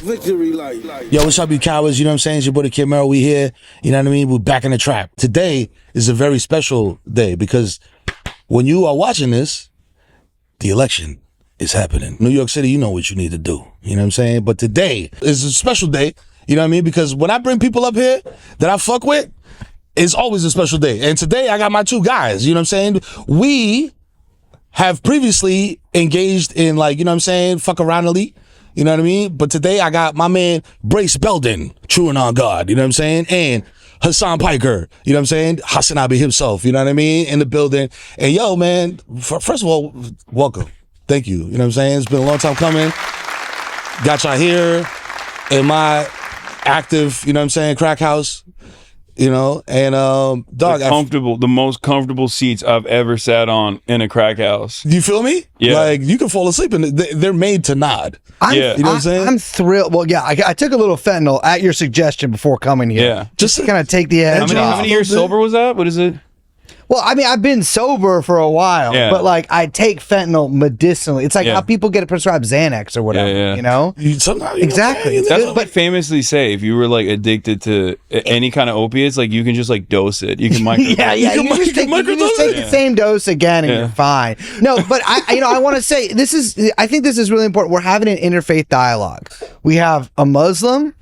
Victory light. Yo, what's up, you cowards? You know what I'm saying? It's your boy, Kid Mero. We here. You know what I mean? We're back in the trap. Today is a very special day because when you are watching this, the election is happening. New York City, you know what you need to do. You know what I'm saying? But today is a special day. You know what I mean? Because when I bring people up here that I fuck with, it's always a special day. And today I got my two guys. You know what I'm saying? We have previously engaged in, like, you know what I'm saying, fuck aroundly. You know what I mean? But today I got my man Belden, TrueAnon God, you know what I'm saying? And Hasan Piker, you know what I'm saying? Hasan Abi himself, you know what I mean? In the building. And yo, man, first of all, welcome. Thank you. You know what I'm saying? It's been a long time coming. Got y'all here in my active, you know what I'm saying, crack house. You know, and dog, the most comfortable seats I've ever sat on in a crack house. You feel me? Yeah. Like, you can fall asleep and they're made to nod. You know what I'm saying? I'm thrilled. Well, yeah, I took a little fentanyl at your suggestion before coming here. Yeah. Just to kind of take the edge off. How many years sober was that? What is it? Well, I mean, I've been sober for a while, but like I take fentanyl medicinally. It's like how people get prescribed Xanax or whatever, you know? Exactly. That's what they famously say. If you were like addicted to any kind of opiates, like you can just like dose it. You can microdose. You can just take the same dose again and you're fine. No, but I want to say I think this is really important. We're having an interfaith dialogue. We have a Muslim.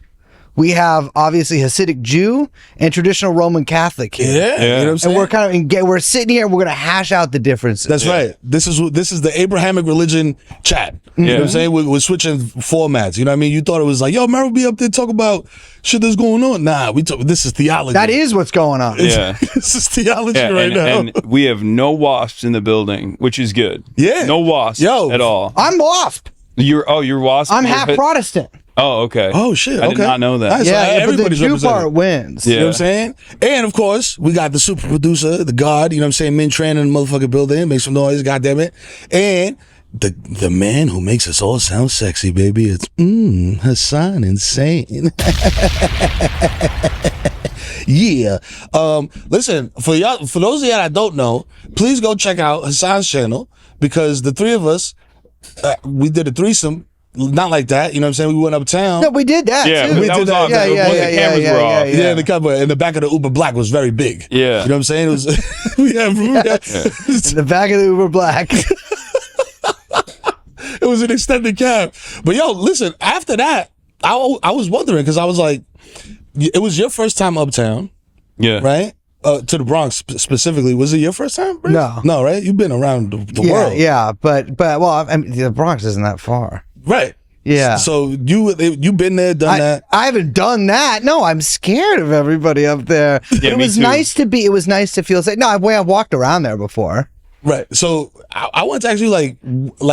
We have obviously Hasidic Jew and traditional Roman Catholic here. Yeah. You know what I'm saying? And we're kind of we're sitting here and we're gonna hash out the differences. That's right. This is the Abrahamic religion chat. You know what I'm saying? We're switching formats. You know what I mean? You thought it was like, yo, Mero be up there talk about shit that's going on. Nah, this is theology. That is what's going on. Yeah. This is theology right now. And we have no wasps in the building, which is good. Yeah. No wasps at all. I'm wasp. You're wasp. I'm half Protestant. Oh, okay. Oh, shit. I did not know that. Nice. Yeah, everybody's but the Jew part wins. You know what I'm saying? And of course, we got the super producer, the God, you know what I'm saying, Minh, Tran in the motherfucking building. Make some noise, goddammit. And the man who makes us all sound sexy, baby. It's Hasan Insane. Yeah. Listen, for those of y'all that don't know, please go check out Hasan's channel, because the three of us, we did a threesome. Not like that, you know what I'm saying? We went uptown. No, we did that. Yeah, too. we did that. The cameras were off. Yeah, the cover in the back of the Uber Black was very big. Yeah, you know what I'm saying? It was in the back of the Uber Black. It was an extended cab. But yo, listen. After that, I was wondering, because I was like, it was your first time uptown, right? To the Bronx specifically. Was it your first time, Bruce? No, right? You've been around the world. Yeah, but well, I mean, the Bronx isn't that far. Right. Yeah. So you been there, done that? I haven't done that. No, I'm scared of everybody up there. Yeah, it was nice to be. It was nice to feel safe. No, I've walked around there before. Right. So I want to ask you, like,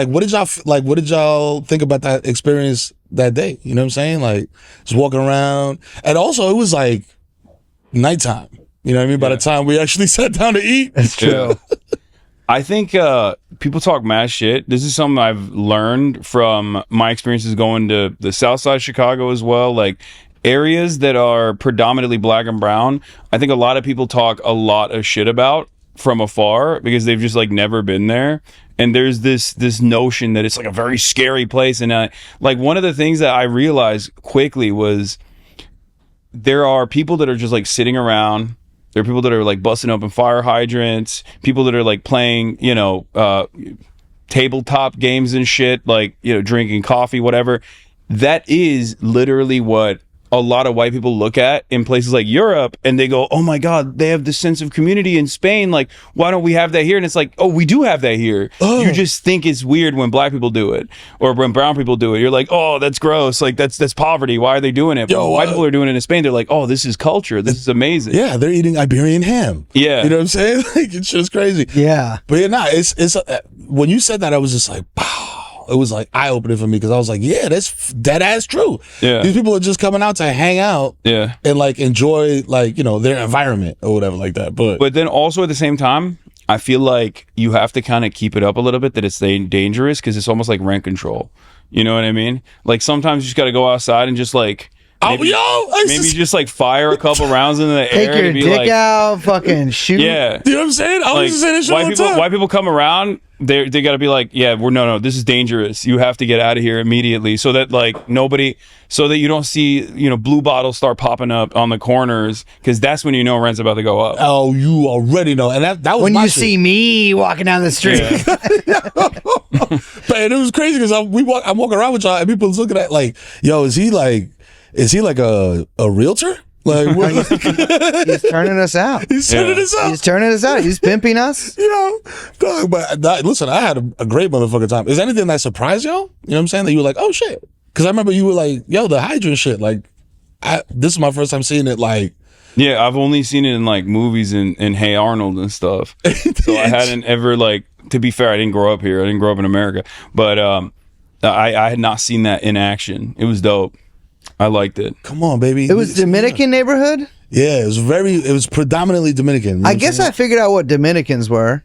what did y'all think about that experience that day? You know what I'm saying? Like, just walking around, and also it was like nighttime. You know what I mean? By the time we actually sat down to eat. That's true. I think people talk mad shit. This is something I've learned from my experiences going to the South Side of Chicago as well. Like, areas that are predominantly black and brown, I think a lot of people talk a lot of shit about from afar because they've just like never been there. And there's this notion that it's like a very scary place. And like, one of the things that I realized quickly was there are people that are just like sitting around. There are people that are like busting open fire hydrants, people that are like playing, tabletop games and shit, like, drinking coffee, whatever. That is literally what a lot of white people look at in places like Europe, and they go, oh my God, they have this sense of community in Spain. Like, why don't we have that here? And it's like, oh, we do have that here. Oh. You just think it's weird when black people do it or when brown people do it. You're like, oh, that's gross. Like, that's poverty. Why are they doing it? But when white people are doing it in Spain, they're like, oh, this is culture. This is amazing. Yeah, they're eating Iberian ham. Yeah. You know what I'm saying? Like, it's just crazy. Yeah. But yeah, it's when you said that, I was just like, wow. It was like eye-opening for me, because I was like, yeah, that's dead ass true. Yeah. These people are just coming out to hang out and like enjoy, like, their environment or whatever like that. But then also at the same time, I feel like you have to kind of keep it up a little bit, that it's dangerous, because it's almost like rent control. You know what I mean? Like, sometimes you just got to go outside and just like maybe just like fire a couple rounds into the air. Take your dick out, fucking shoot. Yeah. You know what I'm saying? I was just saying this shit all the time. White people come around they got to be like, yeah, no, this is dangerous. You have to get out of here immediately, so that like nobody, so that you don't see blue bottles start popping up on the corners, because that's when rent's about to go up. Oh, you already know, and that was when my you shit. see me walking down the street. Man, it was crazy because I'm walking around with y'all and people looking at like, yo, is he like a realtor? Like, what? He's turning us out. He's turning us out. He's turning us out. He's pimping us. Dog, but listen, I had a great motherfucking time. Is anything that surprised y'all? You know what I'm saying? That you were like, oh shit. Because I remember you were like, yo, the hydrant shit. Like, this is my first time seeing it. Like, yeah, I've only seen it in like movies and Hey Arnold and stuff. So I hadn't ever like. To be fair, I didn't grow up here. I didn't grow up in America, but I had not seen that in action. It was dope. I liked it. Come on, baby. It was Dominican neighborhood? Yeah, it was predominantly Dominican. You know I guess I figured out what Dominicans were.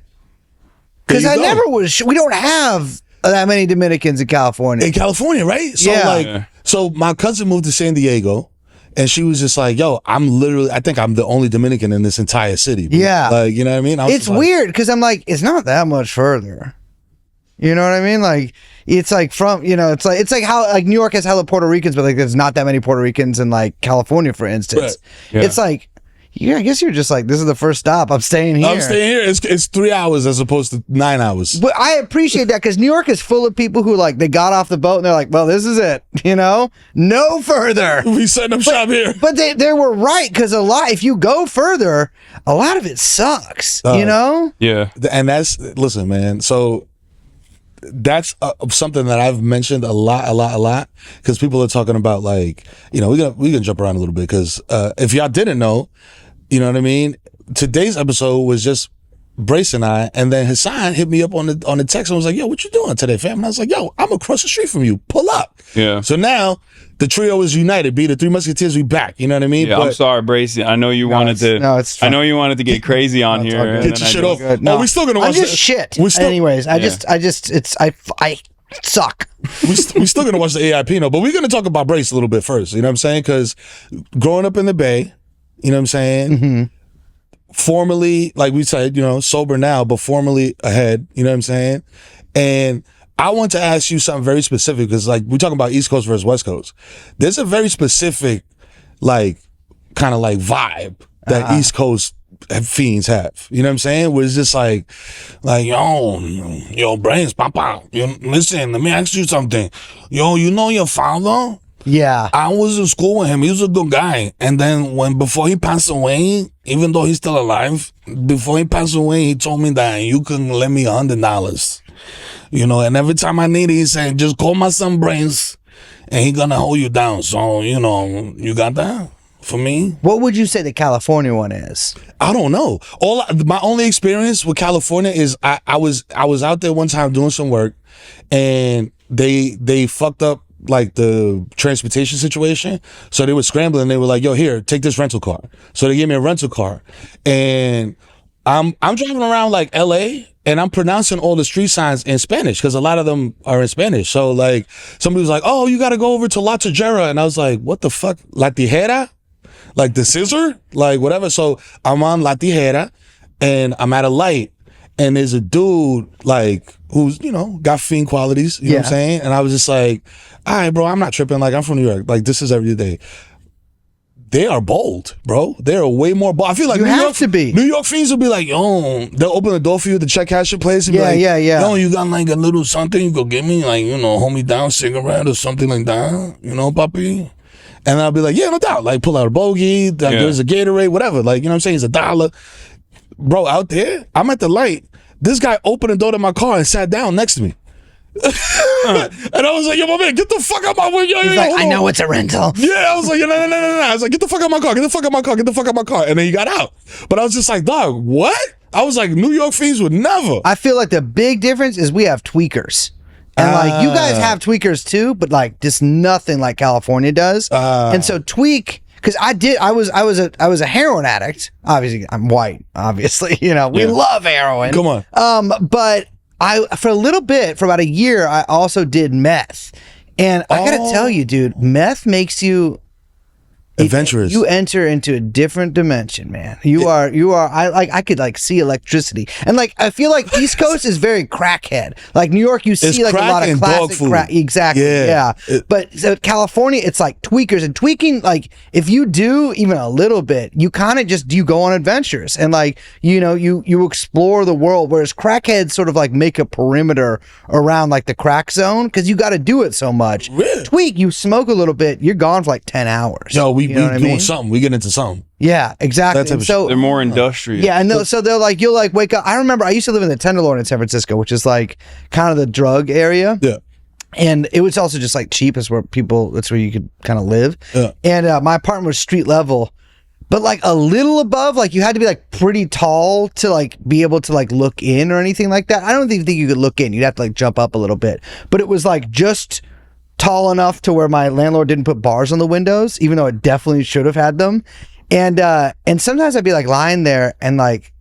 Because I never was, we don't have that many Dominicans in California. In California, right? So so my cousin moved to San Diego and she was just like, yo, I think I'm the only Dominican in this entire city. Bro. Yeah. Like, you know what I mean? It's weird because I'm like, it's not that much further. You know what I mean? Like, it's like it's like how like New York has hella Puerto Ricans, but like there's not that many Puerto Ricans in like California, for instance. Right. Yeah. It's like, I guess you're just like, this is the first stop. I'm staying here. I'm staying here. It's 3 hours as opposed to 9 hours. But I appreciate that because New York is full of people who like, they got off the boat and they're like, well, this is it. No further. We setting up shop here. But they were right because if you go further, a lot of it sucks. Yeah. And listen, man. So that's something that I've mentioned a lot because people are talking about like, we can jump around a little bit because if y'all didn't know, you know what I mean? Today's episode was just Brace and I, and then Hasan hit me up on the text and was like, yo, what you doing today, fam? And I was like, yo, I'm across the street from you. Pull up. Yeah. So now the trio is united. The Three Musketeers, we back. You know what I mean? Yeah, but I'm sorry, Brace. I know you wanted to. No, it's fine. I know you wanted to get crazy on here. Get your shit off. No, we still gonna watch. I'm just shit. Anyways, I suck. we still gonna watch the AIP, but we're gonna talk about Brace a little bit first. You know what I'm saying? Because growing up in the Bay, you know what I'm saying? Mm-hmm. Formerly, like we said, sober now, but formerly ahead. You know what I'm saying? And I want to ask you something very specific because, like, we're talking about East Coast versus West Coast. There's a very specific, like, kind of like vibe that East Coast fiends have. You know what I'm saying? Where it's just like, yo, Brains, papa, listen, let me ask you something. Yo, you know your father? Yeah. I was in school with him. He was a good guy. And then before he passed away, even though he's still alive, before he passed away, he told me that you can lend me $100. And every time I need it, he said, just call my son Brains and he gonna hold you down. So, you got that for me? What would you say the California one is? I don't know. My only experience with California is I was out there one time doing some work and they fucked up like the transportation situation. So they were scrambling. They were like, yo, here, take this rental car. So they gave me a rental car and I'm driving around like LA and I'm pronouncing all the street signs in Spanish because a lot of them are in Spanish. So like somebody was like, oh, you got to go over to La Tijera. And I was like, what the fuck? La Tijera? Like the scissor? Like whatever. So I'm on La Tijera and I'm at a light and there's a dude like who's, got fiend qualities. You know what I'm saying? And I was just like, all right, bro, I'm not tripping. Like I'm from New York. Like this is every day. They are bold, bro. They're way more bold. I feel like New York fiends will be like, yo, they'll open the door for you to check cash your place and be like, yo, you got like a little something you could give me, like, hold me down cigarette or something like that, papi? And I'll be like, yeah, no doubt. Like pull out a bogey, there's a Gatorade, whatever. Like, you know what I'm saying? It's $1. Bro, out there, I'm at the light. This guy opened the door to my car and sat down next to me. And I was like, yo, my man, get the fuck out my way. He's like, I know it's a rental. Yeah, I was like, no. I was like, get the fuck out my car, get the fuck out my car, get the fuck out my car. And then he got out. But I was just like, dog, what? I was like, New York fiends would never. I feel like the big difference is we have tweakers. And like you guys have tweakers too, but like just nothing like California does. And so tweak, because I was a heroin addict. Obviously, I'm white. Obviously, we love heroin. Come on. But for a little bit, for about a year, I also did meth. And I gotta tell you, dude, meth makes you Adventurous. You enter into a different dimension, man. You are. I could like see electricity, and like I feel like East Coast is very crackhead. Like New York, you see like a lot of classic crack. Exactly. Yeah. But so California, it's like tweakers and tweaking. Like if you do even a little bit, you kind of just you go on adventures and like you explore the world. Whereas crackheads sort of like make a perimeter around like the crack zone because you got to do it so much. Really? Tweak, you smoke a little bit, you're gone for like 10 hours. Yo, we doing mean? something. We get into something. Yeah, exactly. And so they're more industrial. Yeah, and so they're like you'll like wake up. I remember I used to live in the Tenderloin in San Francisco, which is like kind of the drug area. Yeah. And it was also just like cheap. It's where that's where you could kind of live. Yeah. And my apartment was street level, but like a little above, like you had to be like pretty tall to like be able to like look in or anything like that. I don't think you could look in. You'd have to like jump up a little bit. But it was like just tall enough to where my landlord didn't put bars on the windows, even though it definitely should have had them. And sometimes I'd be like lying there and like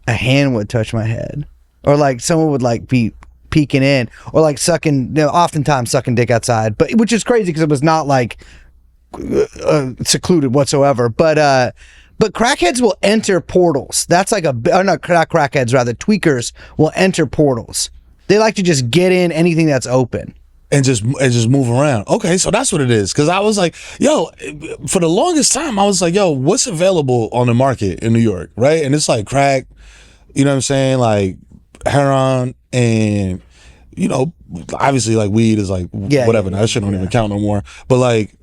a hand would touch my head, or like someone would like be peeking in, or like sucking, oftentimes sucking dick outside, but which is crazy because it was not like secluded whatsoever. But crackheads will enter portals. That's like not crackheads, rather tweakers will enter portals. They like to just get in anything that's open. And just move around. Okay, so that's what it is. Because I was like, yo, for the longest time, I was like, yo, what's available on the market in New York, right? And it's like crack, you know what I'm saying? Like heroin and, obviously like weed is like whatever. Now that shit don't even count no more. But like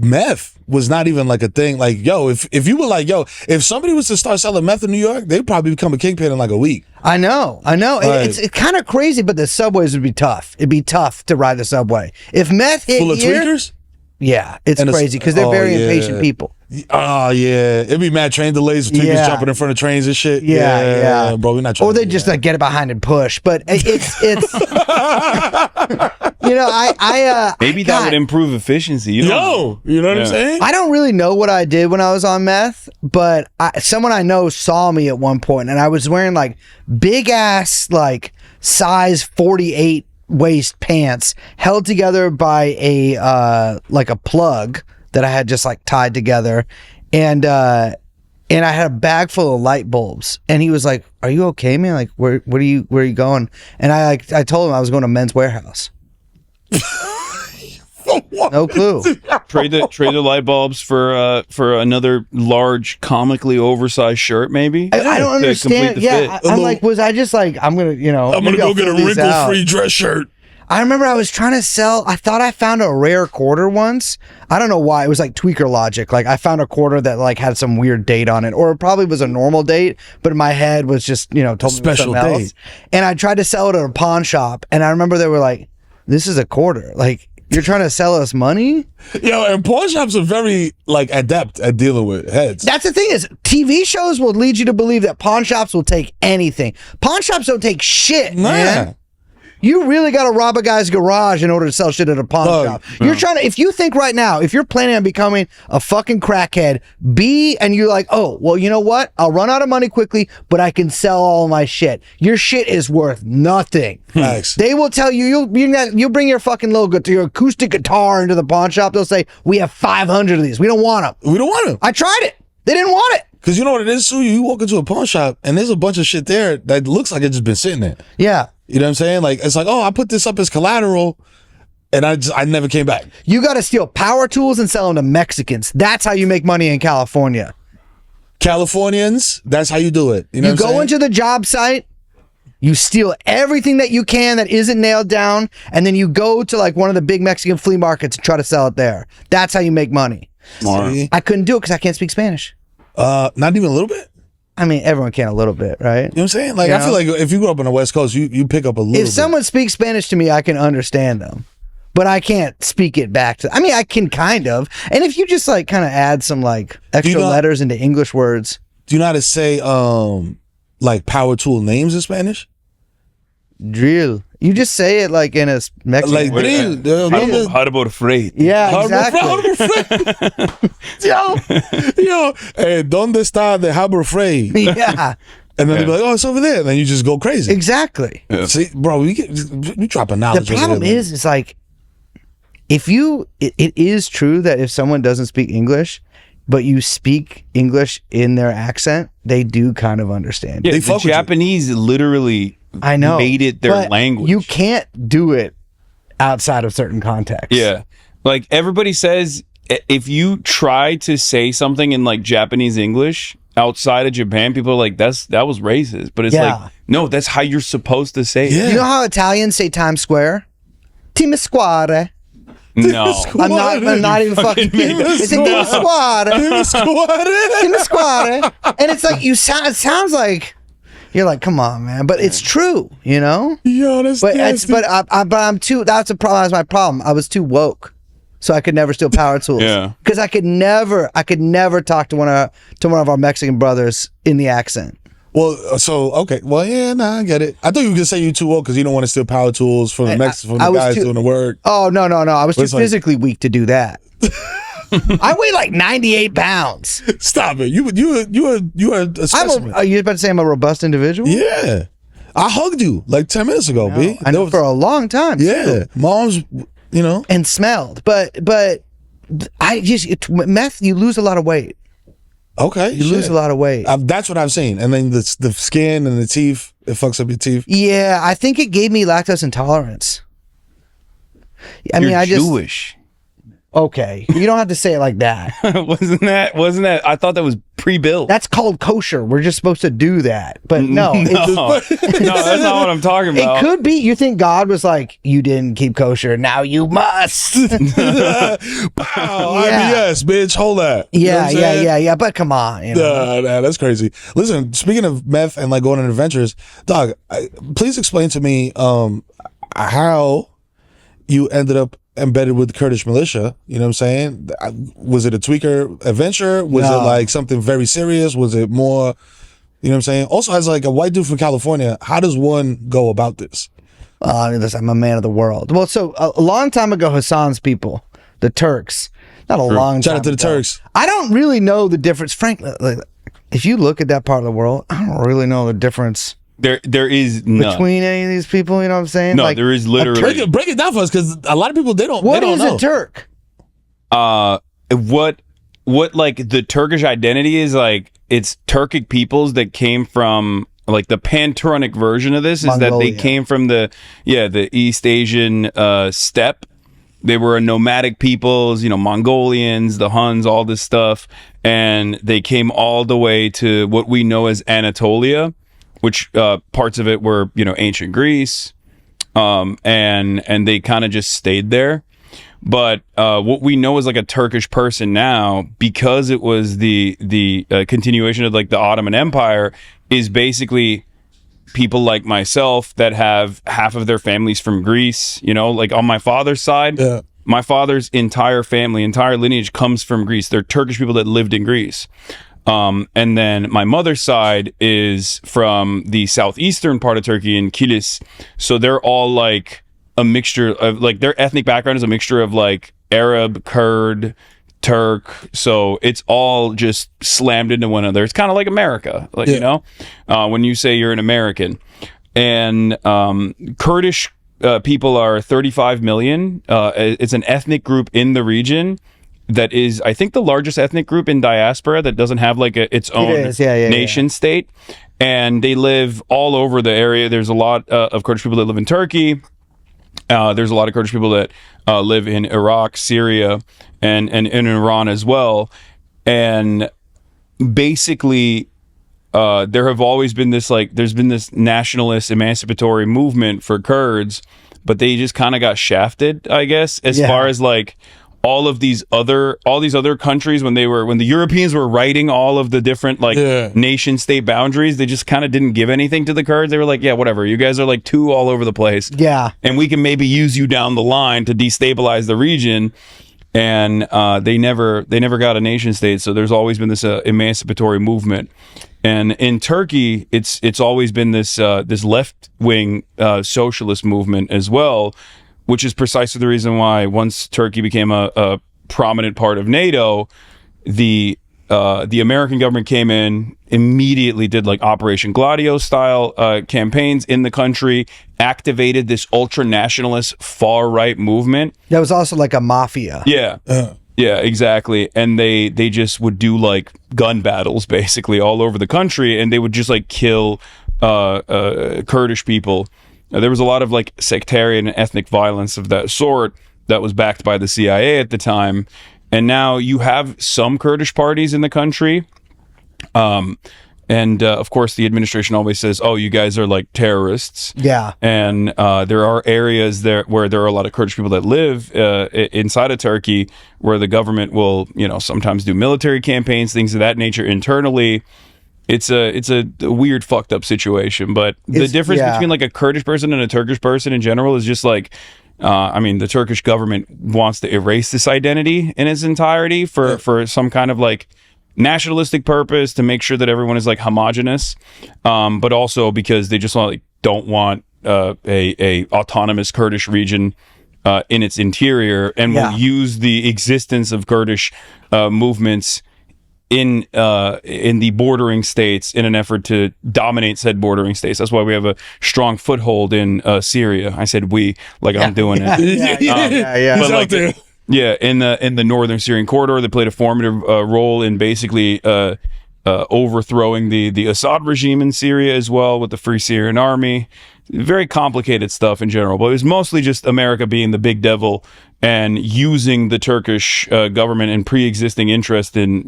meth was not even like a thing. Like, yo, if you were like, yo, if somebody was to start selling meth in New York, they'd probably become a kingpin in like a week. I know. Like, it's kind of crazy, but the subways would be tough. It'd be tough to ride the subway. If meth hit full of here, tweakers? Yeah, it's crazy because they're very impatient people. Oh yeah, it'd be mad train delays, tweakers jumping in front of trains and shit. Yeah, bro, we're not trying. Or they just like get it behind and push. But it's maybe that would improve efficiency. You know what I'm saying? I don't really know what I did when I was on meth, but someone I know saw me at one point, and I was wearing like big ass like size 48 waist pants held together by a like a plug that I had just like tied together, and I had a bag full of light bulbs, and he was like, "Are you okay, man? Like, where are you going?" And I told him I was going to Men's Warehouse. No clue. Trade the light bulbs for another large, comically oversized shirt, maybe. I don't understand. Yeah, I'm like, was I just like, I'm gonna go get a wrinkle-free dress shirt. I remember I was trying to sell. I thought I found a rare quarter once. I don't know why. It was like tweaker logic. Like I found a quarter that like had some weird date on it, or it probably was a normal date, but in my head was just told me special something date. else. And I tried to sell it at a pawn shop, and I remember they were like, "This is a quarter. Like you're trying to sell us money." Yo, and pawn shops are very like adept at dealing with heads. That's the thing is, TV shows will lead you to believe that pawn shops will take anything. Pawn shops don't take shit, man. You really got to rob a guy's garage in order to sell shit at a pawn shop. You're trying to, if you think right now, if you're planning on becoming a fucking crackhead, and you're like, oh, well, you know what? I'll run out of money quickly, but I can sell all my shit. Your shit is worth nothing. Thanks. They will tell you, you'll bring your fucking your acoustic guitar into the pawn shop. They'll say, we have 500 of these. We don't want them. We don't want them. I tried it. They didn't want it. Because you know what it is, Sue? You walk into a pawn shop and there's a bunch of shit there that looks like it's just been sitting there. Yeah. You know what I'm saying? Like, it's like, oh, I put this up as collateral and I never came back. You got to steal power tools and sell them to Mexicans. That's how you make money in California. Californians, that's how you do it. You know you go into the job site, you steal everything that you can that isn't nailed down, and then you go to like one of the big Mexican flea markets and try to sell it there. That's how you make money. See? I couldn't do it because I can't speak Spanish. Not even a little bit? I mean, everyone can a little bit, right? You know what I'm saying? Like, I feel like if you grow up on the West Coast, you pick up a little bit. If someone speaks Spanish to me, I can understand them. But I can't speak it back to... I mean, I can kind of. And if you just like kind of add some like extra letters into English words... Do you know how to say like power tool names in Spanish? Drill. You just say it like in a Mexican... Like drill. Harbor freight. Yeah, exactly. Yo, ¿dónde está the Harbor Freight? Yeah. And then they'll be like, oh, it's over there. And then you just go crazy. Exactly. Yeah. See, bro, you dropping knowledge. The problem is like, it is true that if someone doesn't speak English, but you speak English in their accent, they do kind of understand. Yeah, They the fuck with you. Japanese literally I know, made it their but language. You can't do it outside of certain contexts. Yeah. Like everybody says, if you try to say something in like Japanese English outside of Japan, people are like, that was racist. But it's like, no, that's how you're supposed to say it. Yeah. You know how Italians say Times Square? Timisquare. No. I'm not even fucking. It's a Timisquare. Timisquare. And it's like it sounds like you're like, come on, man. But it's true, you know. Yo, that's nasty. I'm too. That's a problem. That's my problem. I was too woke, so I could never steal power tools. Yeah. Because I could never talk to one of our Mexican brothers in the accent. Well, so okay. Well, yeah, nah, I get it. I thought you were gonna say you too old because you don't want to steal power tools from the guys doing the work. Oh no! I was too It's like- physically weak to do that. I weigh like 98 pounds. Stop it! You are a specimen. Are you about to say I'm a robust individual? Yeah, I hugged you like 10 minutes ago, B. I know for a long time. Yeah, too. mom's, you know. And smelled, but meth. You lose a lot of weight. Okay, You lose a lot of weight. That's what I've seen, and then the skin and the teeth, it fucks up your teeth. Yeah, I think it gave me lactose intolerance. I You're mean, I just Jewish. okay. You don't have to say it like that. wasn't that? I thought that was pre-built. That's called kosher. We're just supposed to do that, but no, no, it's, no, that's not what I'm talking about. it could be. You think God was like, you didn't keep kosher, now you must. IBS, bitch, hold that. You know what I'm saying? Yeah. But come on, you know. Nah, that's crazy. Listen, speaking of meth and like going on adventures, dog, please explain to me how you ended up embedded with the Kurdish militia. You know what I'm saying? Was it a tweaker adventure? Was it like something very serious? Was it more, you know what I'm saying? Also, as like a white dude from California, how does one go about this? Listen, I'm a man of the world. Well, so a long time ago, Hasan's people, the Turks, not a long time Shout out to the ago. Turks. I don't really know the difference. Frankly, like, if you look at that part of the world, I don't really know the difference There is none. between any of these people. You know what I'm saying? No, like, there is literally. Break it down for us, because a lot of people they don't what know. is a Turk? What like the Turkish identity is, like it's Turkic peoples that came from, like the pan-Turanic version of this is that Mongolia. they came from the East Asian steppe. They were nomadic peoples, you know, Mongolians, the Huns, all this stuff, and they came all the way to what we know as Anatolia, which parts of it were, you know, ancient Greece, and they kind of just stayed there. But what we know is like a Turkish person now, because it was the continuation of like the Ottoman Empire, is basically people like myself that have half of their families from Greece. You know, like on my father's side, my father's entire family, entire lineage comes from Greece. They're Turkish people that lived in Greece. And then my mother's side is from the southeastern part of Turkey in Kilis. So they're all like a mixture of, like, their ethnic background is a mixture of like Arab, Kurd, Turk. So it's all just slammed into one another. It's kind of like America, like, you know, when you say you're an American. And Kurdish people are 35 million. It's an ethnic group in the region that is, I think, the largest ethnic group in diaspora that doesn't have like its own nation state. And they live all over the area. There's a lot of Kurdish people that live in Turkey. There's a lot of Kurdish people that live in Iraq, Syria, and in Iran as well. And basically, there have always been this, like, there's been this nationalist emancipatory movement for Kurds, but they just kind of got shafted, I guess, as far as like all these other countries, when the Europeans were writing all of the different like nation state boundaries, they just kind of didn't give anything to the Kurds. They were like, yeah, whatever, you guys are like too all over the place, and we can maybe use you down the line to destabilize the region. And they never got a nation state. So there's always been this emancipatory movement. And in Turkey, it's always been this left wing socialist movement as well, which is precisely the reason why once Turkey became a prominent part of NATO, the American government came in, immediately did like Operation Gladio style campaigns in the country, activated this ultra nationalist far right movement. That was also like a mafia. Yeah. Yeah, exactly. And they just would do like gun battles basically all over the country, and they would just like kill Kurdish people. There was a lot of like sectarian and ethnic violence of that sort that was backed by the CIA at the time. And now you have some Kurdish parties in the country. And of course, the administration always says, "Oh, you guys are like terrorists." Yeah. And there are areas there where there are a lot of Kurdish people that live inside of Turkey, where the government will, sometimes do military campaigns, things of that nature internally. It's a weird, fucked up situation. But the difference between like a Kurdish person and a Turkish person in general is just like, the Turkish government wants to erase this identity in its entirety for some kind of like nationalistic purpose, to make sure that everyone is like homogenous, but also because they just don't want a autonomous Kurdish region in its interior, and will use the existence of Kurdish movements in the bordering states in an effort to dominate said bordering states. That's why we have a strong foothold in Syria. I said we, like I'm doing it. Yeah. But like, in the northern Syrian corridor, they played a formative role in basically overthrowing the Assad regime in Syria as well, with the Free Syrian Army. Very complicated stuff in general, but it was mostly just America being the big devil and using the Turkish government and pre-existing interest in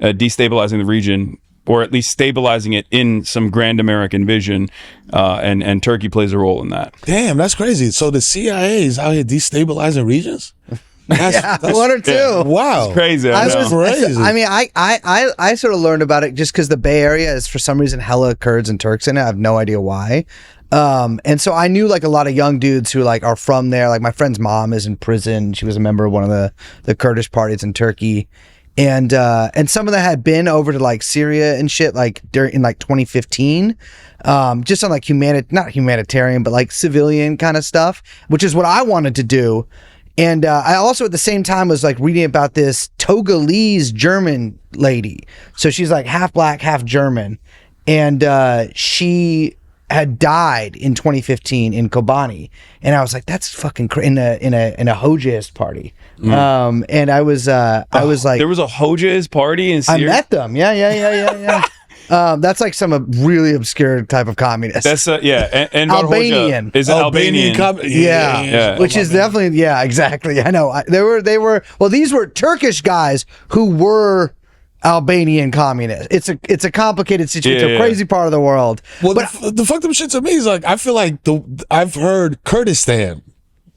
destabilizing the region, or at least stabilizing it in some grand American vision, and Turkey plays a role in that. Damn, that's crazy. So the CIA is out here destabilizing regions? That's one or two. Yeah. Wow, it's crazy. Crazy. I sort of learned about it just because the Bay Area is for some reason hella Kurds and Turks in it. I have no idea why. And so I knew like a lot of young dudes who like are from there. Like my friend's mom is in prison. She was a member of one of the Kurdish parties in Turkey. And some of them had been over to like Syria and shit like in like 2015, just on like not humanitarian, but like civilian kind of stuff, which is what I wanted to do. And I also at the same time was like reading about this Togolese German lady. So she's like half black, half German, and she had died in 2015 in Kobani, and I was like, that's fucking in a Hojist party. And I was like, there was a Hojist party in Syria? I met them. Yeah. That's like some really obscure type of communist. That's and Albanian. Is Albanian? Yeah. Which is definitely exactly. I know. They were these were Turkish guys who were Albanian communists. It's a complicated situation. It's a crazy part of the world. Well, but the fucked up shit to me is like, I feel like I've heard Kurdistan.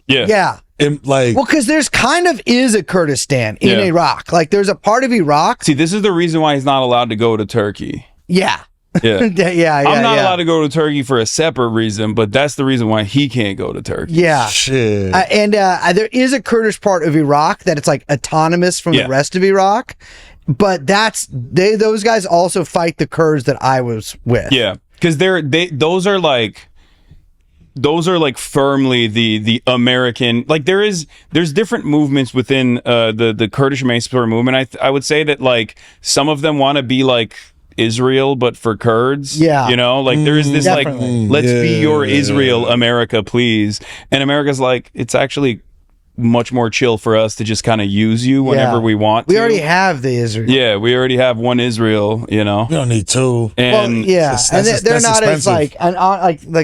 Yeah. Because there's kind of is a Kurdistan in Iraq. Like there's a part of Iraq. See, this is the reason why he's not allowed to go to Turkey. Yeah. Yeah. I'm not allowed to go to Turkey for a separate reason, but that's the reason why he can't go to Turkey. Yeah. Shit. And there is a Kurdish part of Iraq that it's like autonomous from the rest of Iraq. But those guys also fight the Kurds that I was with. Yeah. Because those are like firmly the American, like there's different movements within the Kurdish emancipatory movement. I would say that like some of them want to be like Israel but for Kurds. Yeah. Like there is this definitely. like, let's be your Israel, America, please. And America's like, it's actually much more chill for us to just kind of use you whenever we want to. We already have the Israel. Yeah, we already have one Israel, We don't need two. And they're not as like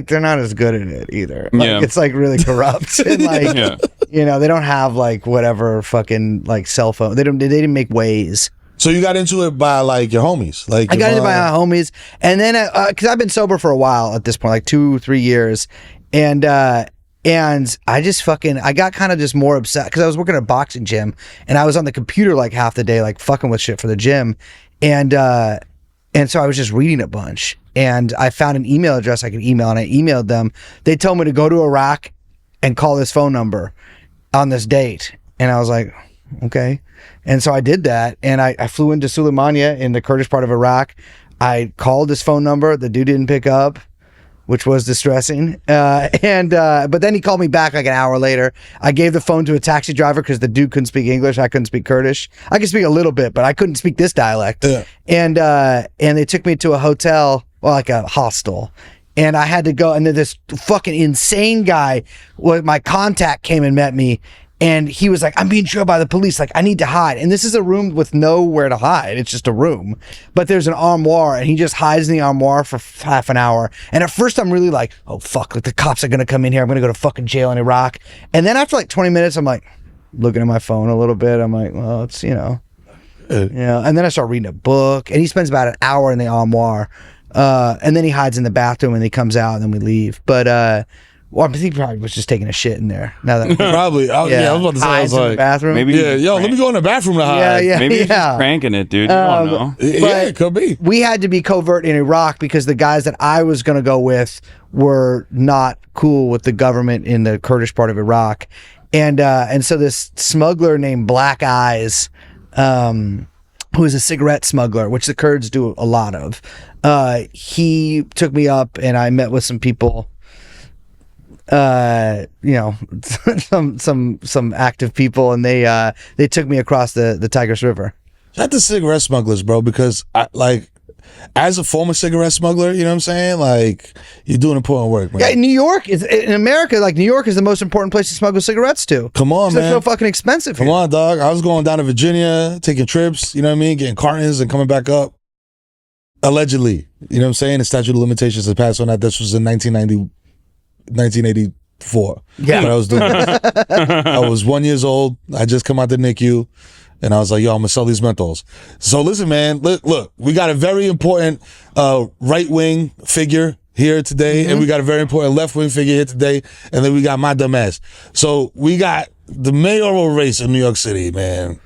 they're not as good at it either. Like, it's like really corrupt. And like they don't have like whatever fucking like cell phone. They didn't make Waze. So you got into it by like your homies? Like I got into it by my homies, and then because I've been sober for a while at this point, like 2-3 years, and I just I got kind of just more upset because I was working at a boxing gym and I was on the computer like half the day, like fucking with shit for the gym. And so I was just reading a bunch, and I found an email address I could email, and I emailed them. They told me to go to Iraq and call this phone number on this date. And I was like, okay. And so I did that, and I flew into Suleimania in the Kurdish part of Iraq. I called this phone number. The dude didn't pick up, which was distressing. But then he called me back like an hour later. I gave the phone to a taxi driver because the dude couldn't speak English. I couldn't speak Kurdish. I could speak a little bit, but I couldn't speak this dialect. Yeah. And they took me to a hotel, like a hostel. and I had to go. And then this fucking insane guy, my contact, came and met me. And he was like, I'm being trailed by the police. Like, I need to hide. And this is a room with nowhere to hide. It's just a room. But there's an armoire, and he just hides in the armoire for half an hour. And at first, I'm really like, oh, fuck, like the cops are going to come in here. I'm going to go to fucking jail in Iraq. And then after like 20 minutes, I'm like, looking at my phone a little bit. I'm like, well, it's, you know. And then I start reading a book. And he spends about an hour in the armoire. And then he hides in the bathroom, and he comes out, and then we leave. But, well, I think he probably was just taking a shit in there. Now that probably, I was about to say, I was like, bathroom. Maybe let me go in the bathroom to hide. Maybe he's just cranking it, dude. You don't know. Yeah, it could be. We had to be covert in Iraq because the guys that I was going to go with were not cool with the government in the Kurdish part of Iraq, and so this smuggler named Black Eyes, who is a cigarette smuggler, which the Kurds do a lot of, he took me up, and I met with some people. You know, some active people, and they took me across the Tigris River. Shout out to cigarette smugglers, bro, because as a former cigarette smuggler, you know what I'm saying? Like, you're doing important work, man. Yeah, New York is in America. Like, New York is the most important place to smuggle cigarettes to. Come on, man. They're so fucking expensive. Come on, dog. I was going down to Virginia, taking trips. You know what I mean? Getting cartons and coming back up. Allegedly, you know what I'm saying? The statute of limitations has passed on that. This was in 1984. Yeah. When I was doing this. I was 1 year old. I just come out the NICU, and I was like, yo, I'm gonna sell these menthols. So listen, man, look, we got a very important right-wing figure here today, and we got a very important left-wing figure here today, and then we got my dumb ass. So we got the mayoral race in New York City, man.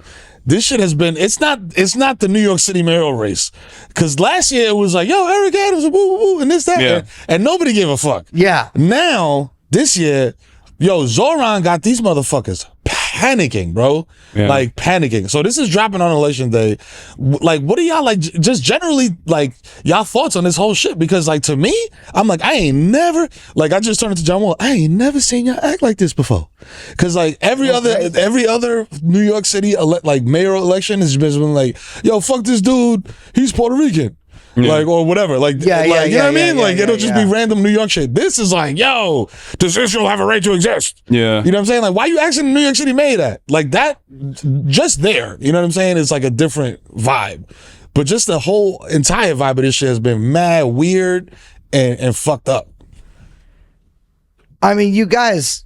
This shit has been, it's not the New York City mayoral race. Because last year it was like, yo, Eric Adams, woo, woo, woo, and this, that, and nobody gave a fuck. Yeah. Now, this year, yo, Zohran got these motherfuckers panicking, bro. Yeah. Like, panicking. So this is dropping on election day. Like, what are y'all, like, just generally, like, y'all thoughts on this whole shit? Because, like, to me, I'm like, I ain't never, like, I just turned to John Wall, I ain't never seen y'all act like this before. Because, like, every other New York City, like, mayoral election has been like, yo, fuck this dude, he's Puerto Rican. Like, or whatever. Like, you know what I mean? Like, it'll just be random New York shit. This is like, yo, does Israel have a right to exist? Yeah. You know what I'm saying? Like, why you asking New York City made that? Like, that, just there, you know what I'm saying? It's like a different vibe. But just the whole entire vibe of this shit has been mad weird and fucked up. I mean, you guys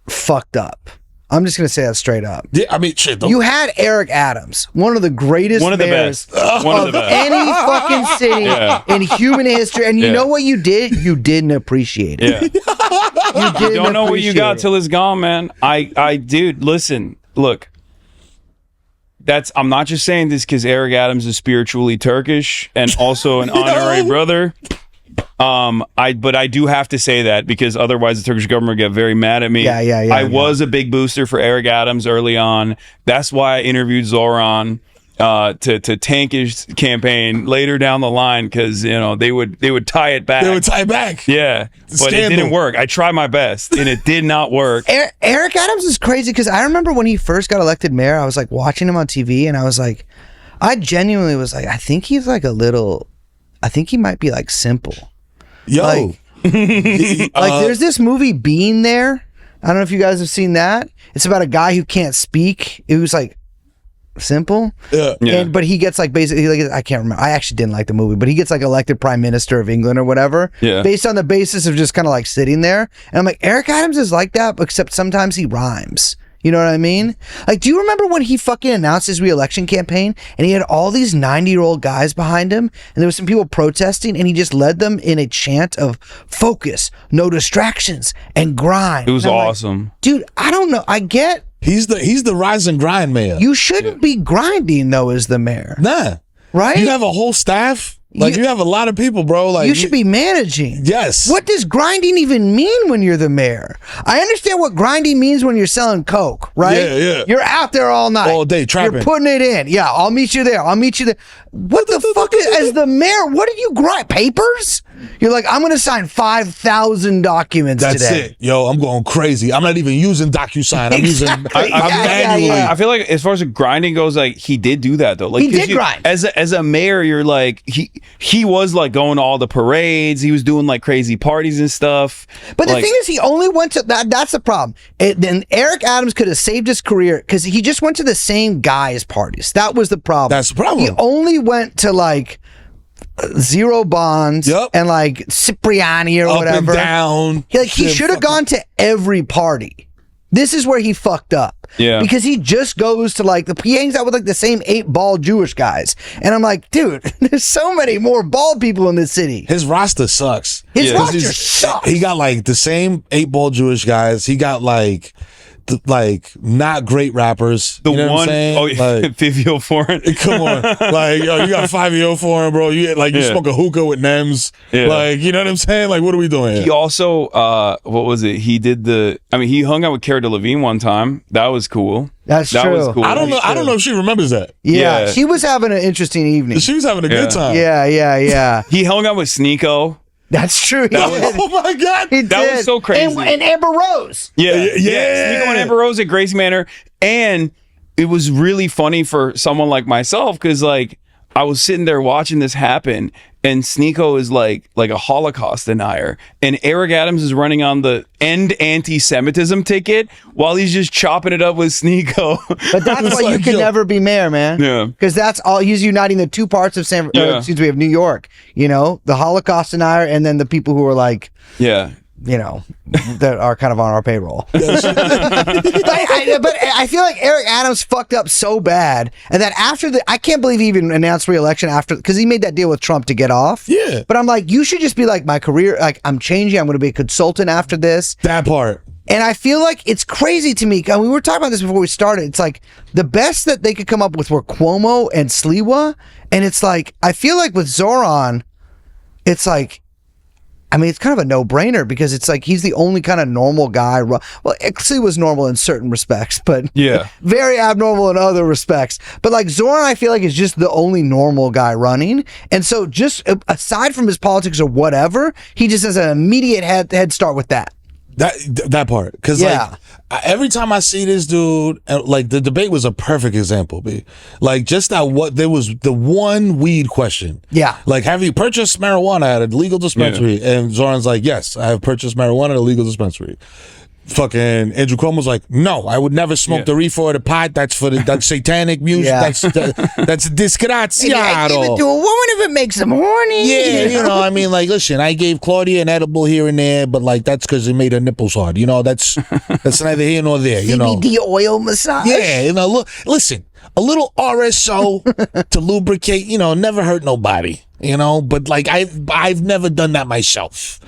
fucked up. I'm just going to say that straight up. Yeah, I mean, shit. You had Eric Adams, one of the greatest mayors of any fucking city in human history. And you know what you did? You didn't appreciate it. Yeah. You don't know what you got till it's gone, man. Dude, listen, look. I'm not just saying this because Eric Adams is spiritually Turkish and also an honorary brother. But I do have to say that because otherwise the Turkish government would get very mad at me. I was a big booster for Eric Adams early on. That's why I interviewed Zohran to tank his campaign later down the line because you know they would tie it back. They would tie it back. Yeah, but it didn't work. I tried my best and it did not work. Eric Adams is crazy because I remember when he first got elected mayor, I was like watching him on TV and I was like, I genuinely was like, I think he's like I think he might be like simple. Yo, like there's this movie Being There. I don't know if you guys have seen that. It's about a guy who can't speak. It was like simple. Yeah. But he gets like basically, like, I can't remember. I actually didn't like the movie, but he gets like elected prime minister of England or whatever. Yeah. Based on the basis of just kind of like sitting there. And I'm like, Eric Adams is like that, except sometimes he rhymes. You know what I mean? Like, do you remember when he fucking announced his re-election campaign and he had all these 90-year-old guys behind him and there was some people protesting and he just led them in a chant of focus, no distractions, and grind. It was awesome. Like, dude, I don't know. I get... He's the rise and grind mayor. You shouldn't be grinding, though, as the mayor. Nah. Right? You have a whole staff. Like, you have a lot of people, bro. Like, you should be managing. Yes. What does grinding even mean when you're the mayor? I understand what grinding means when you're selling coke, right? Yeah. You're out there all night. All day, trapping. You're putting it in. Yeah, I'll meet you there. What the fuck is, as the mayor, what do you grind? Papers? You're like, I'm going to sign 5,000 documents That's today. it. Yo, I'm going crazy. I'm not even using DocuSign. I'm using manually. I feel like as far as the grinding goes, like he did do that though. Like He did grind. as a mayor. You're like he was like going to all the parades. He was doing like crazy parties and stuff. But the Like, thing is, he only went to that. That's the problem. Then Eric Adams could have saved his career because he just went to the same guys' parties. That was the problem. That's the problem. He only went to like Zero Bonds and like Cipriani or Up whatever. and down. He Shit, should have fucking- gone to every party. This is where he fucked up. Yeah. Because he just goes to like he hangs out with like the same 8 bald Jewish guys. And I'm like, dude, there's so many more bald people in this city. His roster sucks. His Yeah. roster sucks. He got like the same 8 ball Jewish guys. He got like not great rappers. the you know what I'm one, saying? oh, Like, Fivio Foreign. come on, like yo, you got 5-0 for him, bro. You smoke a hookah with Nems. Yeah. Like, you know what I'm saying? Like, what are we doing here? He also, what was it? He did he hung out with Cara Delevingne one time. That was cool. That's that true. was cool. I don't know if she remembers that. Yeah, Yeah. she was having an interesting evening. She was having a good time. Yeah. He hung out with Sneeko. That's true. He did. Oh my god. He That was did. so crazy. And Amber Rose. Yeah. Yeah. Sneeko and Amber Rose at Gracie Manor. And it was really funny for someone like myself because, like, I was sitting there watching this happen, and Sneeko is like a Holocaust denier, and Eric Adams is running on the end anti-Semitism ticket while he's just chopping it up with Sneeko. But that's why you like, can yo. never be mayor, man. Yeah. Because that's all. He's uniting the 2 parts of of New York. You know, the Holocaust denier, and then the people who are like, Yeah. you know, that are kind of on our payroll. But I feel like Eric Adams fucked up so bad, and that after I can't believe he even announced re-election after, because he made that deal with Trump to get off. Yeah. But I'm like, you should just be like, my career, like, I'm changing. I'm going to be a consultant after this. That part. And I feel like it's crazy to me. We were talking about this before we started. It's like the best that they could come up with were Cuomo and Sliwa. And it's like, I feel like with Zohran, it's like, I mean, it's kind of a no-brainer because it's like he's the only kind of normal guy. Well, Sliwa was normal in certain respects, but Yeah. very abnormal in other respects. But like Zohran, I feel like is just the only normal guy running. And so just aside from his politics or whatever, he just has an immediate head start with that. That part, because Yeah. like every time I see this dude, like the debate was a perfect example, B. Like just that there was the one weed question. Yeah. Like, have you purchased marijuana at a legal dispensary? And Zoran's like, yes, I have purchased marijuana at a legal dispensary. Fucking Andrew Cuomo's like, no, I would never smoke the reefer or the pot. That's that's satanic music. Yeah. That's disgraziato. I give it to a woman if it makes them horny. Yeah, you know, I mean, like, listen, I gave Claudia an edible here and there, but like that's because it made her nipples hard. You know, that's neither here nor there. You know, CBD oil massage. yeah, you know, look, listen, a little RSO to lubricate, you know, never hurt nobody. You know, but like I've never done that myself.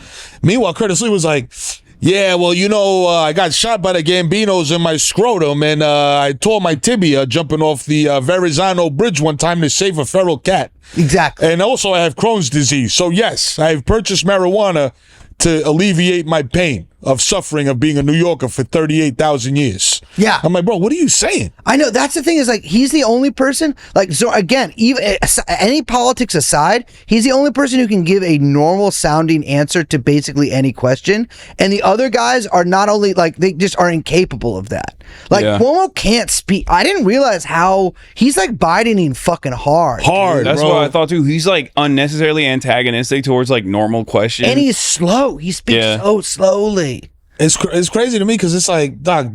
Meanwhile, Curtis Lee was like, yeah, well, you know, I got shot by the Gambinos in my scrotum, and I tore my tibia jumping off the Verrazano Bridge one time to save a feral cat. Exactly. And also, I have Crohn's disease. So, yes, I have purchased marijuana to alleviate my pain of suffering of being a New Yorker for 38,000 years. Yeah. I'm like, bro, what are you saying? I know that's the thing is like he's the only person like so again even any politics aside he's the only person who can give a normal sounding answer to basically any question, and the other guys are not only like they just are incapable of that. Like Cuomo can't speak. I didn't realize how he's like Bidening fucking hard. That's bro. what I thought too. He's like unnecessarily antagonistic towards like normal questions. And he's slow. He speaks so slowly. It's crazy to me because it's like, Doc,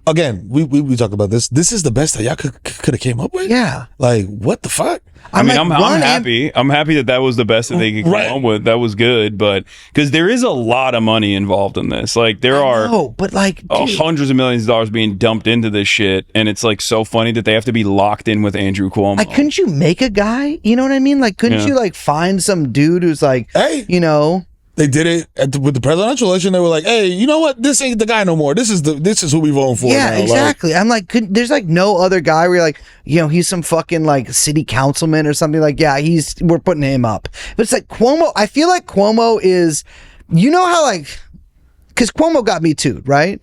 again, we talk about this. This is the best that y'all could have came up with? Yeah. Like, what the fuck? I mean, like, I'm happy. I'm happy that was the best that they could come up with. That was good, but because there is a lot of money involved in this. Like there are but like hundreds of millions of dollars being dumped into this shit, and it's like so funny that they have to be locked in with Andrew Cuomo. like, couldn't you make a guy? You know what I mean? Like, couldn't you like find some dude who's like, hey, you know? They did it with the presidential election. They were like, "Hey, you know what? This ain't the guy no more. This is who we voting for." Yeah, now. exactly. I'm like, there's like no other guy where you're like, you know, he's some fucking like city councilman or something. Like, yeah, we're putting him up. But it's like Cuomo. I feel like Cuomo is, you know how like, because Cuomo got me too, right?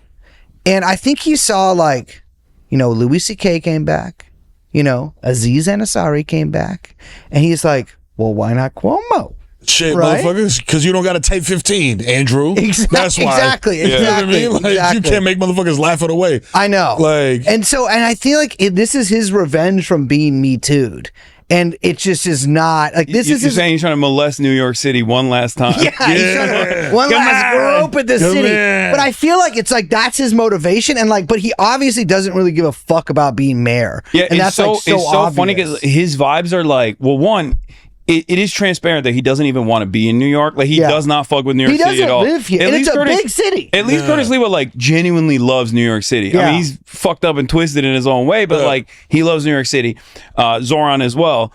And I think he saw like, you know, Louis C.K. came back, you know, Aziz Ansari came back, and he's like, well, why not Cuomo? Shit, Right? motherfuckers, because you don't got a type 15, Andrew. That's why. Exactly. You know what I mean? Like, you can't make motherfuckers laugh it away. I know. Like, and I feel like this is his revenge from being Me Too'd. And it just is not like this. You're saying he's trying to molest New York City one last time. Yeah, he's trying to one last grope at the city. But I feel like it's like that's his motivation, and like, but he obviously doesn't really give a fuck about being mayor. Yeah, and that's it's so obvious. funny because his vibes are like, well, one. It is transparent that he doesn't even want to be in New York. Like he does not fuck with New York City at all. He doesn't live here. And it's a big city. At least Curtis Lewa like genuinely loves New York City. I mean, he's fucked up and twisted in his own way, but like he loves New York City. Zohran as well.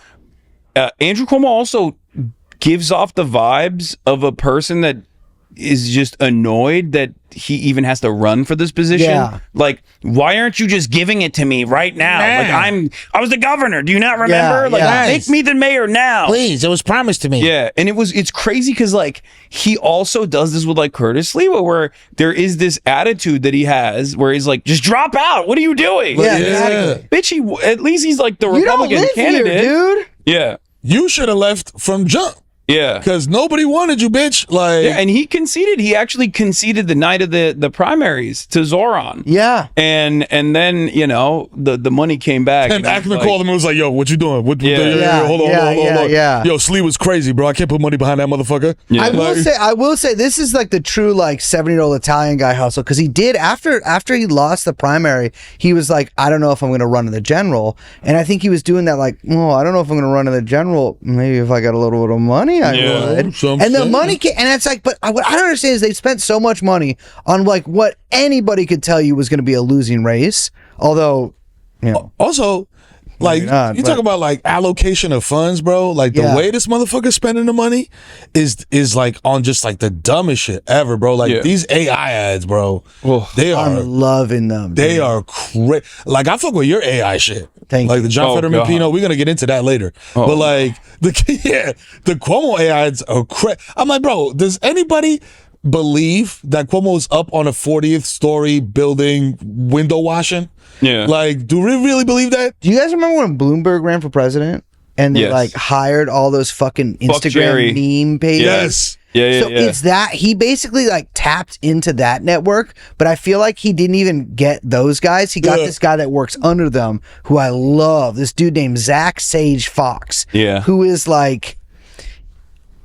Andrew Cuomo also gives off the vibes of a person that is just annoyed that he even has to run for this position. Yeah. Like, why aren't you just giving it to me right now? Like I was the governor. Do you not remember? Make me the mayor now. Please, it was promised to me. Yeah, and it's crazy because like he also does this with like Curtis Lewa, where there is this attitude that he has where he's like, just drop out. What are you doing? Yeah, exactly. Bitch, at least he's like the You don't Republican live candidate, here, dude. Yeah. You should have left from jump. Yeah. Because nobody wanted you, bitch. Like, Yeah, and he conceded. He actually conceded the night of the primaries to Zohran. Yeah. And then, you know, the money came back. and Ackman called him and was like, yo, what you doing? Hold on. Yeah. Yo, Slee was crazy, bro. I can't put money behind that motherfucker. Yeah. I will say this is like the true like 7-year-old Italian guy hustle, because he did after he lost the primary, he was like, I don't know if I'm gonna run in the general. And I think he was doing that like, oh, I don't know if I'm gonna run in the general. Maybe if I got a little bit of money, I would. And the money and it's like, but what I don't understand is they spent so much money on like what anybody could tell you was going to be a losing race. Although, you know, also, like, you talk about like allocation of funds, bro. Like the way this motherfucker's spending the money is like on just like the dumbest shit ever, bro. Like these AI ads, bro. I'm loving them. They are crazy. Like I fuck with your AI shit. Like the John Fetterman Pinot, we're gonna get into that later. But like the Cuomo AI ads are crazy. I'm like, bro, does anybody believe that Cuomo's up on a 40th story building window washing? Yeah. Like, do we really believe that? Do you guys remember when Bloomberg ran for president and they like hired all those fucking Instagram meme pages? Yes. Yeah. It's that he basically like tapped into that network, but I feel like he didn't even get those guys. He got this guy that works under them who I love. This dude named Zach Sage Fox. Yeah. Who is like,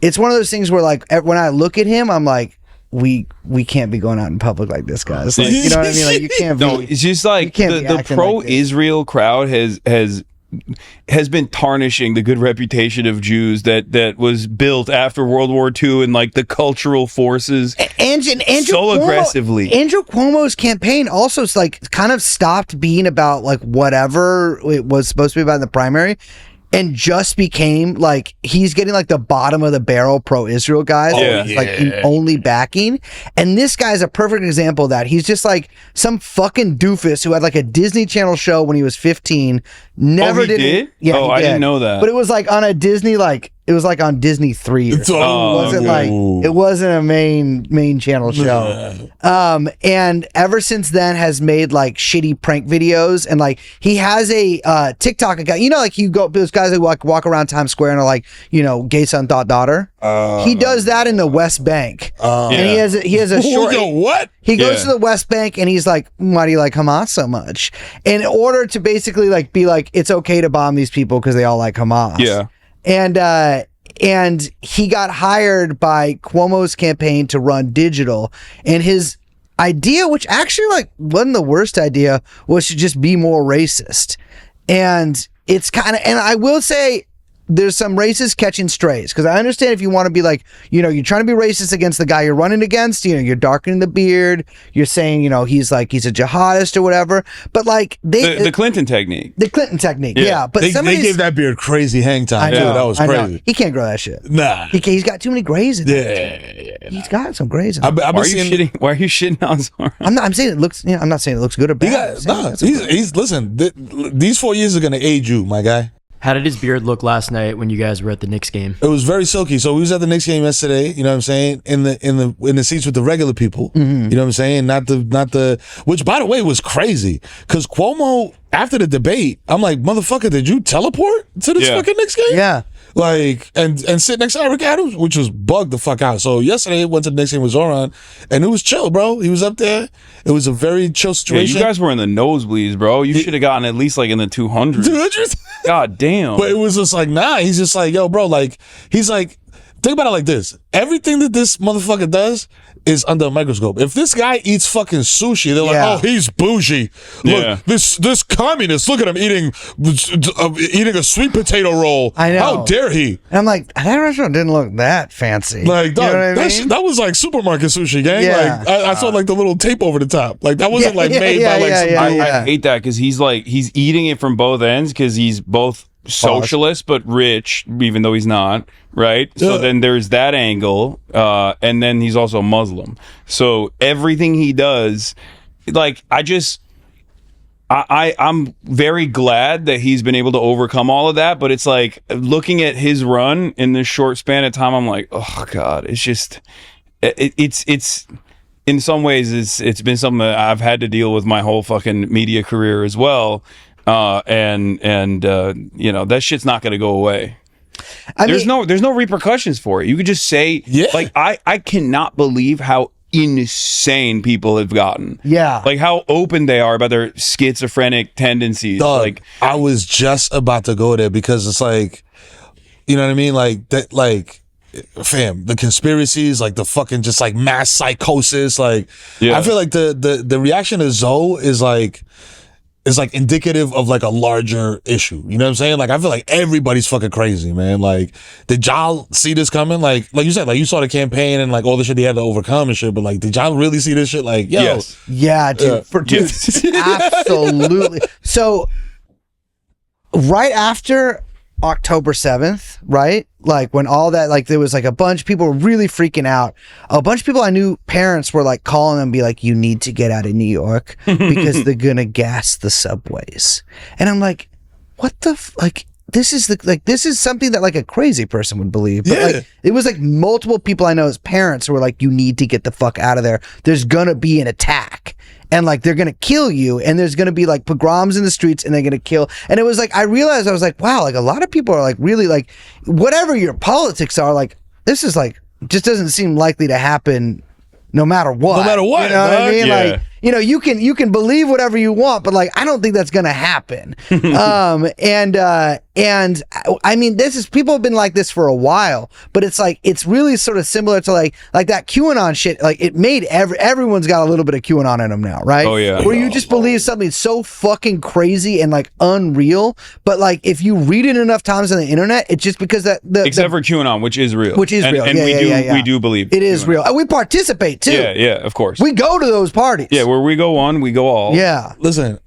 it's one of those things where like when I look at him, I'm like, we can't be going out in public like this, guys. Like, you know what I mean? Like you can't be. No, it's just like the pro-Israel crowd has been tarnishing the good reputation of Jews that was built after World War II and like the cultural forces Andrew aggressively. Andrew Cuomo's campaign also like kind of stopped being about like whatever it was supposed to be about in the primary, and just became like he's getting like the bottom of the barrel pro-Israel guys, like in only backing. And this guy's a perfect example of that. He's just like some fucking doofus who had like a Disney Channel show when he was 15. Never did it? Yeah, I didn't know that. But it was like on a Disney it was like on Disney 3 or something. It wasn't a main channel show. And ever since then has made like shitty prank videos, and like he has a TikTok account. You know, like you go those guys who walk around Times Square and are like, you know, gay son daughter. He does that in the West Bank. And he has a short what? He goes to the West Bank and he's like, why do you like Hamas so much? In order to basically like be like, it's okay to bomb these people because they all like Hamas. Yeah. And he got hired by Cuomo's campaign to run digital, and his idea, which actually like wasn't the worst idea, was to just be more racist. And it's kind of, and I will say there's some racists catching strays, because I understand if you want to be like, you know, you're trying to be racist against the guy you're running against, you know, you're darkening the beard, you're saying, you know, he's a jihadist or whatever, but like the Clinton technique. The Clinton technique, yeah. But they gave that beard crazy hang time. I know, that was crazy. He can't grow that shit. Nah. He's got too many grays in there. He's got some grays in Why are you shitting on Zohran? I'm saying it looks, I'm not saying it looks good or bad. Listen, these 4 years are going to age you, my guy. How did his beard look last night when you guys were at the Knicks game? It was very silky. So we was at the Knicks game yesterday, you know what I'm saying, in the seats with the regular people. You know what I'm saying? Not the which by the way was crazy. Cause Cuomo, after the debate, I'm like, motherfucker, did you teleport to this fucking Knicks game? Yeah. Like, and sit next to Eric Adams, which was bugged the fuck out. So yesterday, went to the next game with Zohran, and it was chill, bro. He was up there. It was a very chill Yeah, situation. you guys were in the nosebleeds, bro. You should have gotten at least like in the 200s. 200? God damn. But it was just like, nah. He's just like, yo, bro. Like, he's like, think about it like this. Everything that this motherfucker does is under a microscope. If this guy eats fucking sushi, they're like, oh, he's bougie. Look, this communist, look at him eating a sweet potato roll. I know. How dare he? And I'm like, that restaurant didn't look that fancy. Like, dog, you know what I mean? that was like supermarket sushi, gang. Yeah. Like, I saw like the little tape over the top. Like, that wasn't made by like some dude. I hate that because he's eating it from both ends because he's both socialist but rich, even though he's not, right? So then there's that angle, and then he's also Muslim. So everything he does, like, I'm very glad that he's been able to overcome all of that, but it's like looking at his run in this short span of time, I'm like, oh god, it's just it's in some ways it's been something that I've had to deal with my whole fucking media career as well. And you know, that shit's not gonna go away. There's no repercussions for it. You could just say, like, I cannot believe how insane people have gotten. Yeah. Like how open they are about their schizophrenic tendencies. Dog, like, I was just about to go there because it's like, you know what I mean? Like that, like, fam, the conspiracies, like the fucking just like mass psychosis. Like, I feel like the reaction to Zoe is like indicative of like a larger issue. You know what I'm saying? Like, I feel like everybody's fucking crazy, man. Like, did y'all see this coming? Like you said, like you saw the campaign and like all the shit they had to overcome and shit, but like, did y'all really see this shit? Like, yo. Yes. Yeah, dude. Dude, absolutely. So right after October 7th, right? Like when all that, like there was like a bunch of people were really freaking out. A bunch of people I knew, parents were like calling them and be like, you need to get out of New York because they're gonna gas the subways. And I'm like, what the like this is something that like a crazy person would believe. But like it was like multiple people I know as parents who were like, you need to get the fuck out of there. There's gonna be an attack. And like they're gonna kill you, and there's gonna be like pogroms in the streets, and they're gonna kill. And it was like I realized, I was like, wow, like a lot of people are like really like whatever your politics are, like this is like just doesn't seem likely to happen no matter what. No matter what, you know what I mean? Yeah. Like, you know, you can believe whatever you want, but like I don't think that's gonna happen. And I mean, this is, people have been like this for a while, but it's like it's really sort of similar to like that QAnon shit. Like it made everyone's got a little bit of QAnon in them now, right? Oh yeah. Where you just believe something so fucking crazy and like unreal, but like if you read it enough times on the internet, it's just because that except for QAnon, which is real, real, and we do believe it is real. And we participate too. Yeah, of course. We go to those parties. Yeah, where we go one, we go all. Yeah. Listen,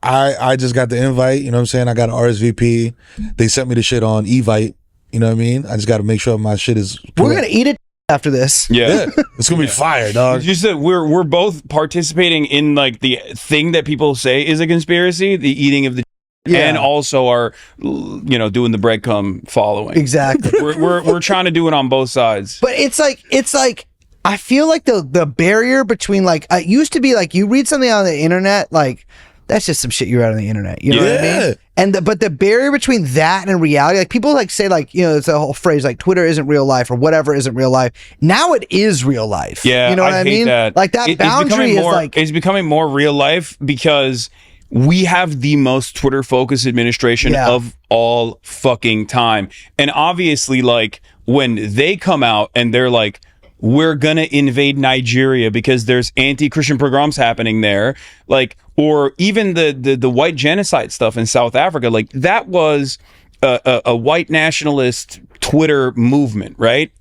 I just got the invite, you know what I'm saying? I got an RSVP. They sent me the shit on Evite, you know what I mean? I just got to make sure my shit is correct. We're going to eat it after this. Yeah. It's going to be fire, dog. Just that we're both participating in like the thing that people say is a conspiracy, the eating of the and also are, you know, doing the breadcrumb following. Exactly. we're trying to do it on both sides. But it's like I feel like the barrier between like it used to be like you read something on the internet, like that's just some shit you read on the internet. You know what I mean? And but the barrier between that and reality, like people like say like, you know, it's a whole phrase like Twitter isn't real life or whatever isn't real life. Now it is real life. Yeah, you know what I mean? That. Like that boundary is like it's becoming more real life because we have the most Twitter focused administration of all fucking time. And obviously, like when they come out and they're like, we're gonna invade Nigeria because there's anti-Christian pogroms happening there, like, or even the white genocide stuff in South Africa, like that was a white nationalist Twitter movement, right?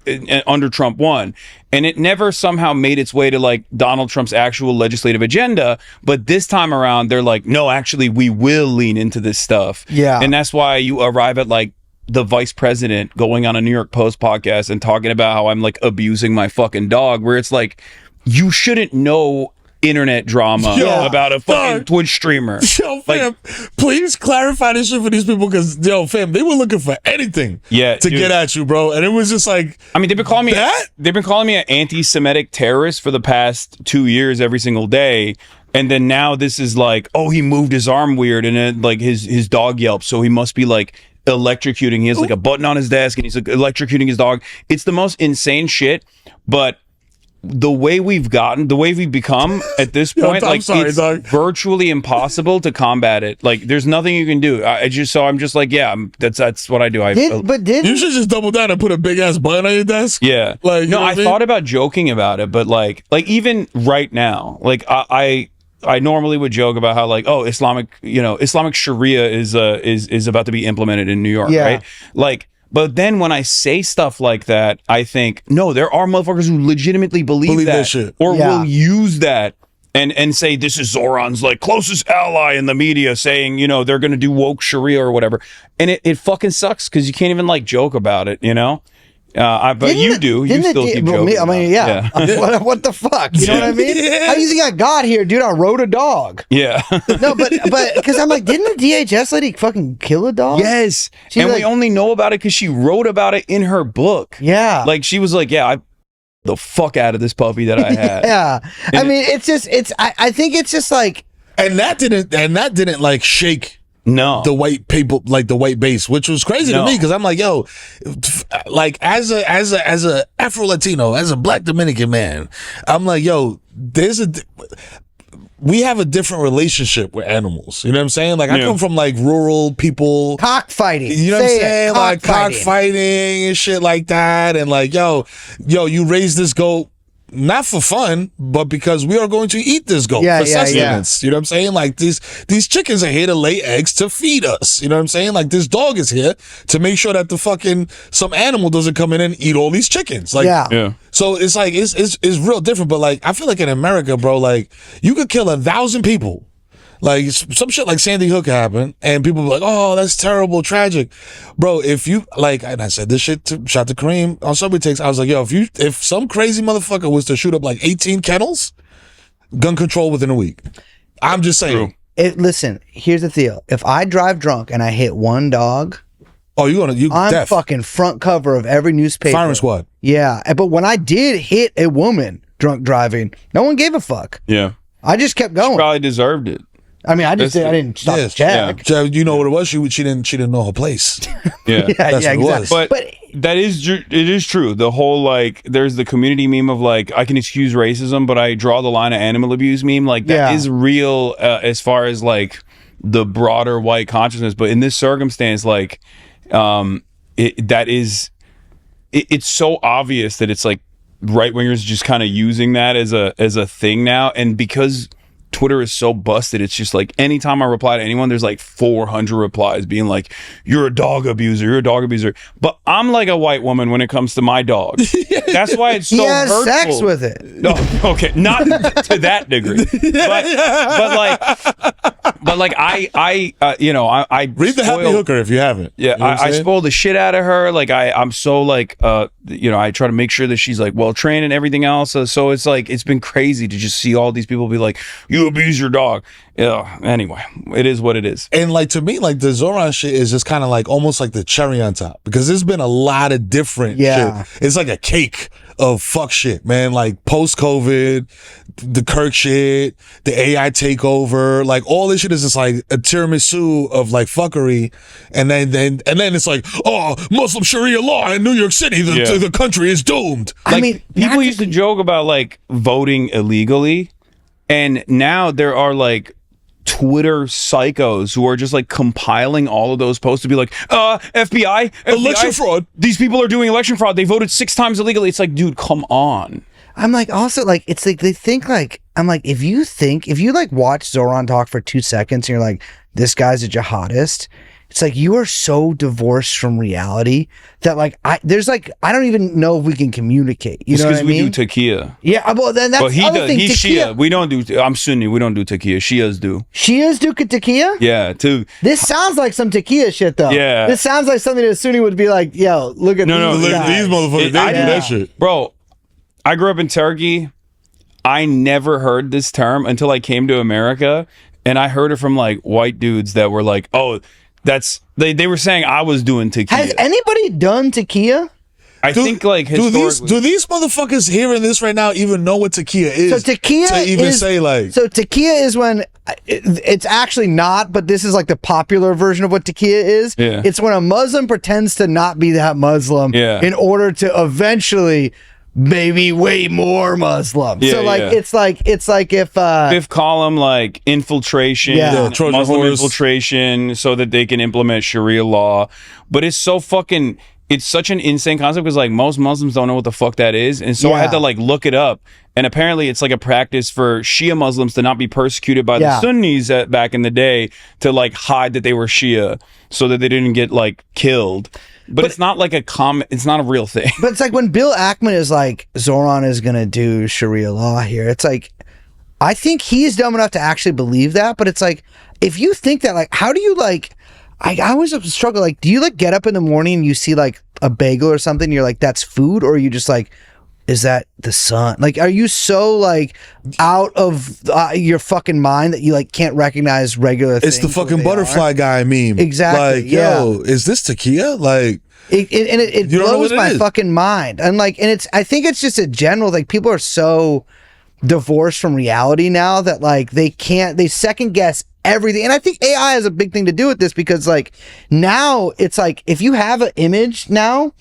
Under Trump 1. And it never somehow made its way to like Donald Trump's actual legislative agenda. But this time around, they're like, no, actually, we will lean into this stuff. Yeah. And that's why you arrive at like the vice president going on a New York Post podcast and talking about how I'm like abusing my fucking dog, where it's like, you shouldn't know internet drama about a fucking Twitch streamer. Yo, fam, please clarify this shit for these people, because yo, fam, they were looking for anything to get at you, bro. And it was just like, I mean, they've been calling me an anti-Semitic terrorist for the past 2 years every single day. And then now this is like, oh, he moved his arm weird and then like his dog yelped, so he must be like electrocuting. He has like a button on his desk and he's like electrocuting his dog. It's the most insane shit. But the way we've become at this point, I'm sorry, it's dog. virtually impossible to combat it. Like, there's nothing you can do. I'm just like, yeah, that's what I do. You should just double down and put a big ass button on your desk. Yeah. Like, you no, know what I I mean? thought about joking about it, but like even right now, like I normally would joke about how like, oh, Islamic Sharia is about to be implemented in New York, Yeah. right? Like, but then when I say stuff like that, I think, no, there are motherfuckers who legitimately believe that shit. or Yeah. will use that and say this is Zohran's like closest ally in the media, saying, you know, they're gonna do woke Sharia or whatever. And it fucking sucks because you can't even like joke about it, you know? But you still keep joking. I mean, yeah. What the fuck? You know what I mean? How do you think I got here, dude? I rode a dog. Yeah. No, but because I'm like, didn't the DHS lady fucking kill a dog? Yes. She's and like- we only know about it because she wrote about it in her book. Yeah. Like, she was like, yeah, I the fuck out of this puppy that I had. Yeah. I mean, I think it's just like, And that didn't like shake No. the white people, like the white base, which was crazy to No. me because I'm like, yo, like as a Afro Latino, as a Black Dominican man, I'm like, yo, we have a different relationship with animals. You know what I'm saying? Like I come from like rural people. cockfighting. You know what I'm Say it, saying? Like cockfighting. cockfighting and shit like that. And like, yo, you raise this goat not for fun, but because we are going to eat this goat Yeah, for yeah, sustenance. You know what I'm saying? Like these chickens are here to lay eggs to feed us. You know what I'm saying? Like this dog is here to make sure that some animal doesn't come in and eat all these chickens. Like, Yeah. so it's like it's real different. But like I feel like in America, bro, like you could kill 1,000 people. Like some shit like Sandy Hook happened, and people be like, "Oh, that's terrible, tragic, bro." If you like, and I said this shit shot to Kareem on Subway Takes. I was like, "Yo, if some crazy motherfucker was to shoot up like 18 kennels, gun control within a week." I'm just saying. Listen, here's the deal. If I drive drunk and I hit one dog, Oh, I'm deaf. fucking front cover of every newspaper. Firing squad. Yeah, but when I did hit a woman drunk driving, no one gave a fuck. Yeah. I just kept going. Probably deserved it. I mean, I didn't stop Yes, to check. Yeah, you know what it was? She didn't know her place. Yeah. That's what it was. But it is true. The whole like, there's the community meme of like, I can excuse racism, but I draw the line of animal abuse meme. Like that is real as far as like the broader white consciousness. But in this circumstance, like, it's so obvious that it's like right wingers just kind of using that as a thing now, and because Twitter is so busted, it's just like anytime I reply to anyone, there's like 400 replies being like, you're a dog abuser. But I'm like a white woman when it comes to my dog. That's why it's so He has hurtful. sex with it. No, okay, not to that degree, but like I Read the Happy spoil- Hooker if you haven't. Yeah, You know what I'm I saying? spoil the shit out of her. Like I'm so like I try to make sure that she's like well trained and everything else. So it's like it's been crazy to just see all these people be like, you abuse your dog. Yeah. Anyway, it is what it is. And like to me, like the Zohran shit is just kind of like almost like the cherry on top because there's been a lot of different shit. It's like a cake of fuck shit, man. Like post COVID, the Kirk shit, the AI takeover, like all this shit is just like a tiramisu of like fuckery, and then it's like, oh, Muslim Sharia law in New York City, the country is doomed. I mean, People used to joke about like voting illegally, and now there are like Twitter psychos who are just like compiling all of those posts to be like, FBI, Election fraud. These people are doing election fraud. They voted 6 times illegally. It's like, dude, come on. I'm like, also like, it's like they think like, I'm like, if you like watch Zohran talk for 2 seconds and you're like, this guy's a jihadist, it's like you are so divorced from reality that like I don't even know if we can communicate. You know what I mean? We do taqiyya. Yeah, well then that's But he the other does. thing. He's Taqiyya. Shia. We don't do. I'm Sunni. We don't do taqiyya. Shias do. Shias do taqiyya? Yeah. Too. This sounds like some taqiyya shit though. Yeah. This sounds like something that a Sunni would be like, yo, look at No, these Look, guys. these motherfuckers, they do that shit. Bro, I grew up in Turkey. I never heard this term until I came to America, and I heard it from like white dudes that were like, "Oh, that's." They were saying I was doing taqiyya. Has anybody done taqiyya? I think like historically, do these motherfuckers hearing this right now even know what takia is? So takia to even is, say like. So takia is when it's actually not, but this is like the popular version of what takia is. Yeah. It's when a Muslim pretends to not be that Muslim in order to eventually maybe way more Muslim. So like it's like if fifth column like infiltration, Muslim infiltration, so that they can implement Sharia law. But it's so fucking. It's such an insane concept because like most Muslims don't know what the fuck that is, and so I had to like look it up. And apparently, it's like a practice for Shia Muslims to not be persecuted by the Sunnis back in the day, to like hide that they were Shia, so that they didn't get like killed. But it's not like it's not a real thing. But it's like when Bill Ackman is like, Zohran is gonna do Sharia law here. It's like, I think he's dumb enough to actually believe that. But it's like, if you think that, like, how do you like? I always struggle. Like, do you like get up in the morning and you see like a bagel or something? And you're like, that's food, or are you just like, is that the sun? Like, are you so like out of your fucking mind that you like can't recognize regular things? It's the fucking butterfly guy meme. Exactly. Like, yo, is this takia? Like, it blows my fucking mind. And like, and I think it's just a general, like, people are so divorced from reality now that like they second guess everything. And I think AI has a big thing to do with this, because like now it's like, if you have an image now,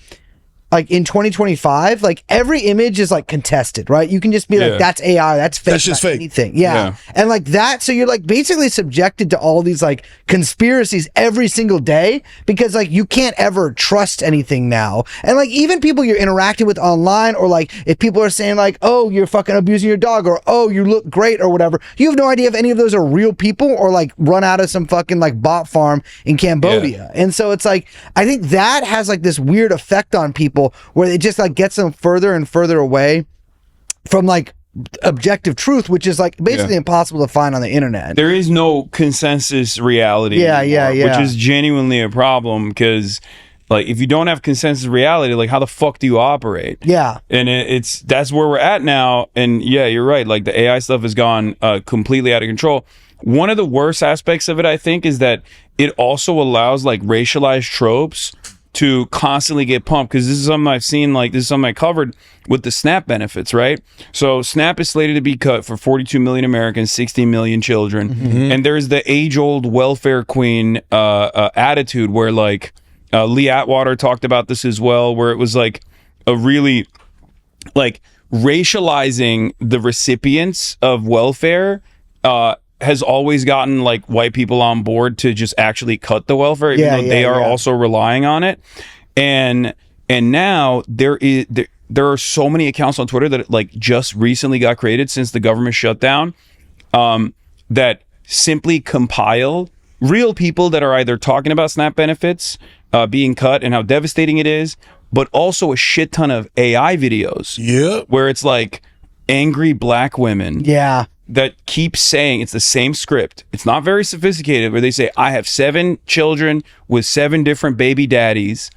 like in 2025, like every image is like contested, right? You can just be like, that's AI, that's fake, that's just fake. Anything. Yeah. And like that, so you're like basically subjected to all these like conspiracies every single day, because like you can't ever trust anything now. And like even people you're interacting with online, or like if people are saying like, oh, you're fucking abusing your dog, or oh, you look great, or whatever, you have no idea if any of those are real people or like run out of some fucking like bot farm in Cambodia. And so it's like, I think that has like this weird effect on people, where it just like gets them further and further away from like objective truth, which is like basically impossible to find on the internet. There is no consensus reality which is genuinely a problem, because like if you don't have consensus reality, like how the fuck do you operate? And that's where we're at now. And you're right, like the AI stuff has gone completely out of control. One of the worst aspects of it, I think, is that it also allows like racialized tropes to constantly get pumped, because this is something I've seen, like this is something I covered with the SNAP benefits, right? So SNAP is slated to be cut for 42 million Americans, 60 million children. And there's the age-old welfare queen attitude where like Lee Atwater talked about this as well, where it was like a really like racializing the recipients of welfare has always gotten like white people on board to just actually cut the welfare, even though they are also relying on it. And now there are so many accounts on Twitter that like just recently got created since the government shutdown, that simply compile real people that are either talking about SNAP benefits being cut and how devastating it is, but also a shit ton of AI videos. Where it's like angry black women. That keep saying, it's the same script. It's not very sophisticated, where they say, I have 7 children with 7 different baby daddies,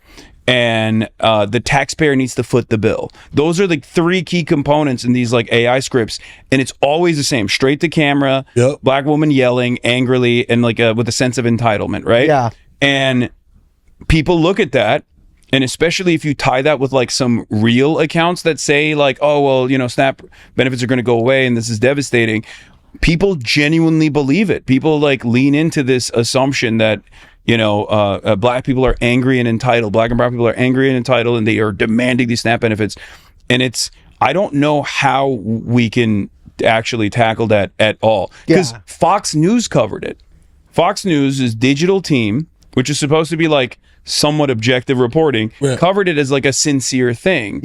and the taxpayer needs to foot the bill. Those are like 3 key components in these like AI scripts, and it's always the same: straight to camera, black woman yelling angrily and like with a sense of entitlement, right? And people look at that, and especially if you tie that with like some real accounts that say like, oh, well, you know, SNAP benefits are going to go away and this is devastating, people genuinely believe it. People like lean into this assumption that, you know, black people are angry and entitled. Black and brown people are angry and entitled, and they are demanding these SNAP benefits. And I don't know how we can actually tackle that at all, because Fox News covered it. Fox News' digital team, which is supposed to be like somewhat objective reporting, covered it as like a sincere thing.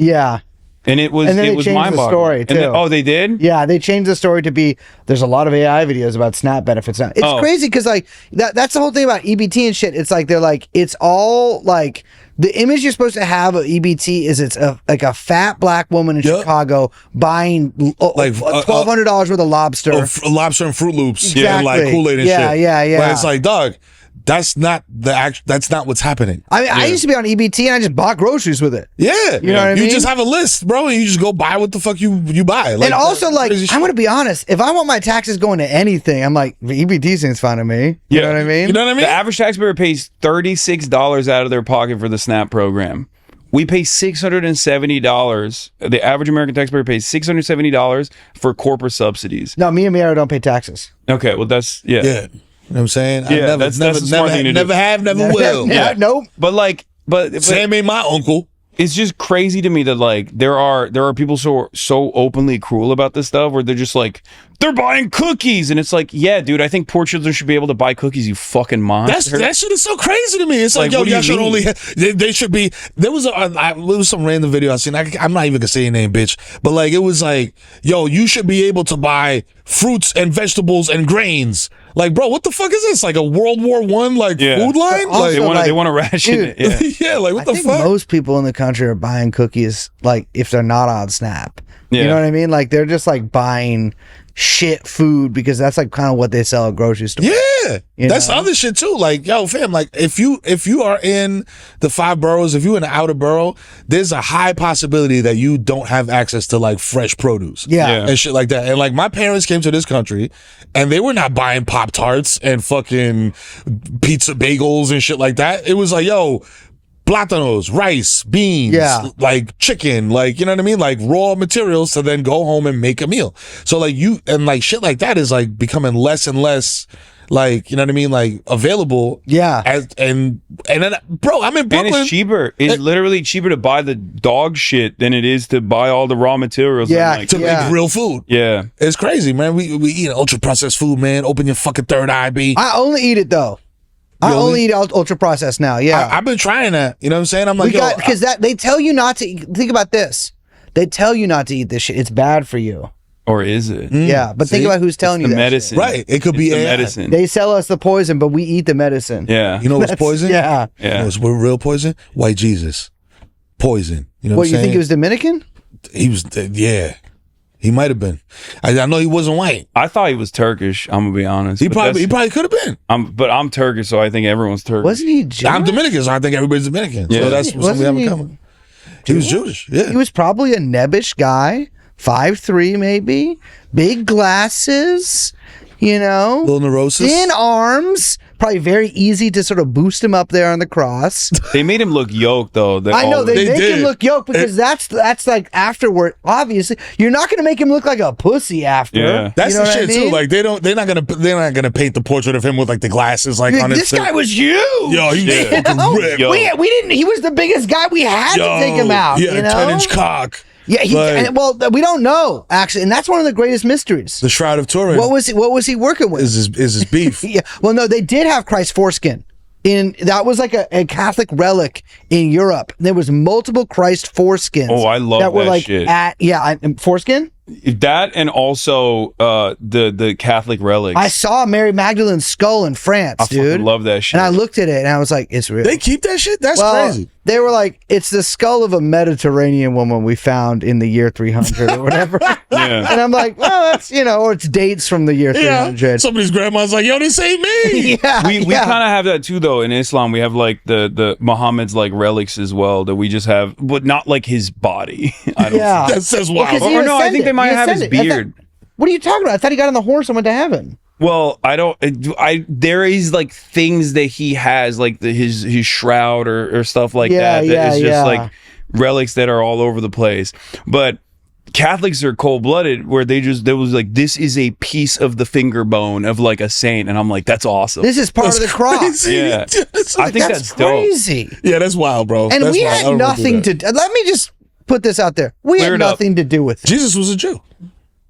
And it was mind-boggling. They did? Yeah, they changed the story to be, there's a lot of AI videos about SNAP benefits now. It's crazy, because like that's the whole thing about EBT and shit. It's like they're like, it's all like, the image you're supposed to have of EBT is it's like a fat black woman in Chicago buying like $1,200 worth of lobster. Lobster and Fruit Loops. And like Kool-Aid and shit. But it's like, dog, that's not what's happening. I mean, I used to be on EBT and I just bought groceries with it. You know what I mean? You just have a list, bro, and you just go buy what the fuck you buy. Like, and also, like, I'm going to be honest, if I want my taxes going to anything, I'm like, EBT seems fine to me. You know what I mean? You know what I mean? The average taxpayer pays $36 out of their pocket for the SNAP program, We pay $670. The average American taxpayer pays $670 for corporate subsidies. No, me and Mero don't pay taxes. Okay, well that's Yeah. You know what I'm saying? Yeah, that's a smart thing to do. Never have, never will. Nope. But Sam ain't my uncle. it's just crazy to me that like there are people so openly cruel about this stuff where they're just like they're buying cookies and it's like, yeah, dude, I think poor children should be able to buy cookies, you fucking monster. That shit is so crazy to me. It's like yo, y'all should only they should be. There was some random video I seen. I'm not even gonna say your name, bitch, but like it was like, yo, you should be able to buy fruits and vegetables and grains. Like, bro, what the fuck is this? Like a World War I food line? Also, Like, they want to ration dude, it. Yeah. Yeah, like what I the think fuck? most people in the country are buying cookies like if they're not on Snap. Yeah. You know what I mean? Like they're just like buying shit food because that's like kind of what they sell at grocery stores. Yeah, You that's know? other shit too. Like, yo, fam, like if you are in the 5 boroughs, if you in the outer borough, there's a high possibility that you don't have access to like fresh produce, Yeah. and shit like that. And like my parents came to this country, and they were not buying Pop-Tarts and fucking pizza bagels and shit like that. It was like, yo, plátanos, rice, beans, like chicken, like, you know what I mean? Like raw materials to then go home and make a meal. So like like shit like that is like becoming less and less like, you know what I mean? Like available. Yeah. And then, bro, I'm in Brooklyn. And it's cheaper. It's literally cheaper to buy the dog shit than it is to buy all the raw materials. Yeah, Like, to make real food. yeah. It's crazy, man. We eat ultra processed food, man. Open your fucking third eye, B. I only eat it though. I Really? only eat ultra processed now. Yeah. I've been trying that. You know what I'm saying? I'm like, because that they tell you not to think about this. They tell you not to eat this shit. It's bad for you. Or is it? Yeah, but think about who's telling you The that medicine. Right. It could be the AI. medicine. They sell us the poison, but we eat the medicine. Yeah. You know what's poison? Yeah. You know what's real poison? White Jesus. Poison. You know What, what I'm you saying? think he was Dominican? He was, yeah. He might have been. I know he wasn't white. I thought he was Turkish. I'm gonna be honest. He But probably that's- could have been. But I'm Turkish, so I think everyone's Turkish. Wasn't he Jewish? I'm Dominican, so I think everybody's Dominican. Yeah. So that's something we Wasn't have in he common. He was Jewish. Yeah. He was probably a nebbish guy, 5'3", maybe, big glasses, you know, Little neurosis. thin arms. Probably very easy to sort of boost him up there on the cross. They made him look yoked though. I know they make did. him look yoked because that's like afterward. Obviously, you're not going to make him look like a pussy after. Yeah. That's You know the what I shit mean? too. Like they're not gonna paint the portrait of him with like the glasses like Like, on this his guy was huge. Yo, he was Yeah. fucking ripped. Yo. We didn't. He was the biggest guy. We had to take him out. Yeah, you know? 10-inch cock. Yeah. Like, Well, we don't know actually, and that's one of the greatest mysteries. the Shroud of Turin What was he working with? is his beef. Yeah. Well, no, they did have Christ foreskin. That was like a Catholic relic in Europe. There was multiple Christ foreskins. Oh, I love that were that like shit. Foreskin. That and also the Catholic relics. I saw Mary Magdalene's skull in France, I dude. fucking love that shit. And I looked at it and I was like, it's real. They keep that shit? That's crazy. They were like, it's the skull of a Mediterranean woman we found in the year 300 or whatever. Yeah. And I'm like, well, that's, or it's dates from the year 300. Somebody's grandma's like, yo, this ain't me. Yeah. We kind of have that too, though. In Islam, we have like the Muhammad's like relics as well that we just have, but not like his body. I don't Yeah. That says Well, wow. 'cause he Or no, I think ascended. they might He have his ascended. I thought- beard. What are you talking about? I thought he got on the horse and went to heaven. Well, I don't. There is like things that he has, like his shroud or stuff like that. That is just like relics that are all over the place. But Catholics are cold blooded, where there was like, this is a piece of the finger bone of like a saint, and I'm like, that's awesome. This is part of the cross. Crazy. Yeah. I think that's dope. crazy. Yeah, that's wild, bro. And That's we wild. I had don't nothing do to. that. Let me just put this out there. We Clear had it up. nothing to do with it. Jesus was a Jew.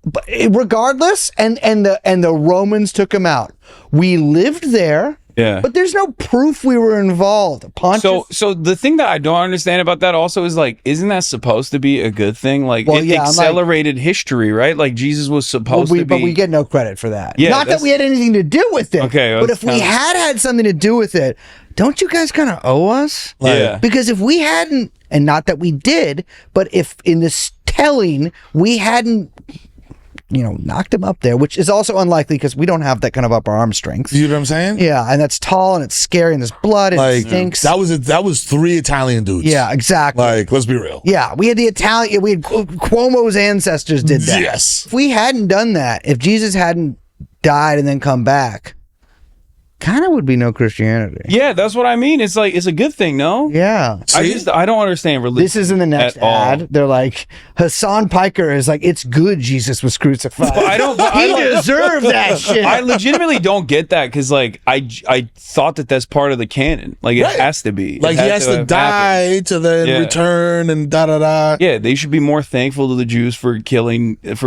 But regardless, and the Romans took him out. We lived there. Yeah. But there's no proof we were involved. Pontius. So the thing that I don't understand about that also is like, isn't that supposed to be a good thing? Like, Well, it yeah, I'm like- accelerated history, right? Like Jesus was supposed to be. But we get no credit for that. Yeah, Not that that's- we had anything to do with it. Okay, But that's if we kinda- had something to do with it, don't you guys kind of owe us? Yeah. Because if we hadn't, and not that we did, but if in this telling we hadn't, knocked him up there, which is also unlikely because we don't have that kind of upper arm strength. You know what I'm saying? Yeah, and that's tall and it's scary and there's blood and it Like stinks. that was 3 Italian dudes. Yeah, exactly. Like, let's be real. Yeah, we had the Italian. We had Cuomo's ancestors did that. Yes. If we hadn't done that, if Jesus hadn't died and then come back, kind of would be no Christianity. Yeah, that's what I mean. It's like, it's a good thing, no? Yeah. I don't understand religion. This is in the next ad. They're like, Hasan Piker is like, it's good Jesus was crucified. He deserved that shit. I legitimately don't get that because, like, I thought that that's part of the canon. Like, it has to be. Like, he has to die to then return and da-da-da. Yeah, they should be more thankful to the Jews for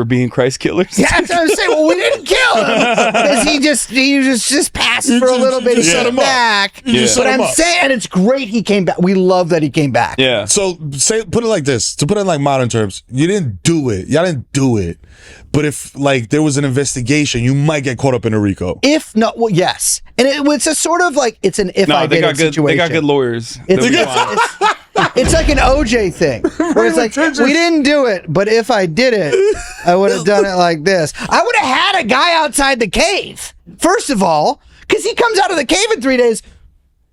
being Christ killers. Yeah, that's what I'm saying. Well, we didn't kill him because he just passed for a little bit. He came back. But I'm saying it's great he came back. We love that he came back. Yeah. So put it like this. To put it in like modern terms, you didn't do it. Y'all didn't do it. But if like there was an investigation, you might get caught up in a RICO. If not, well, yes. And it's a sort of like it's an if I did it situation. They got good lawyers. It's like an OJ thing where it's like we didn't do it, but if I did it, I would have done it like this. I would have had a guy outside the cave. First of all, because he comes out of the cave in 3 days.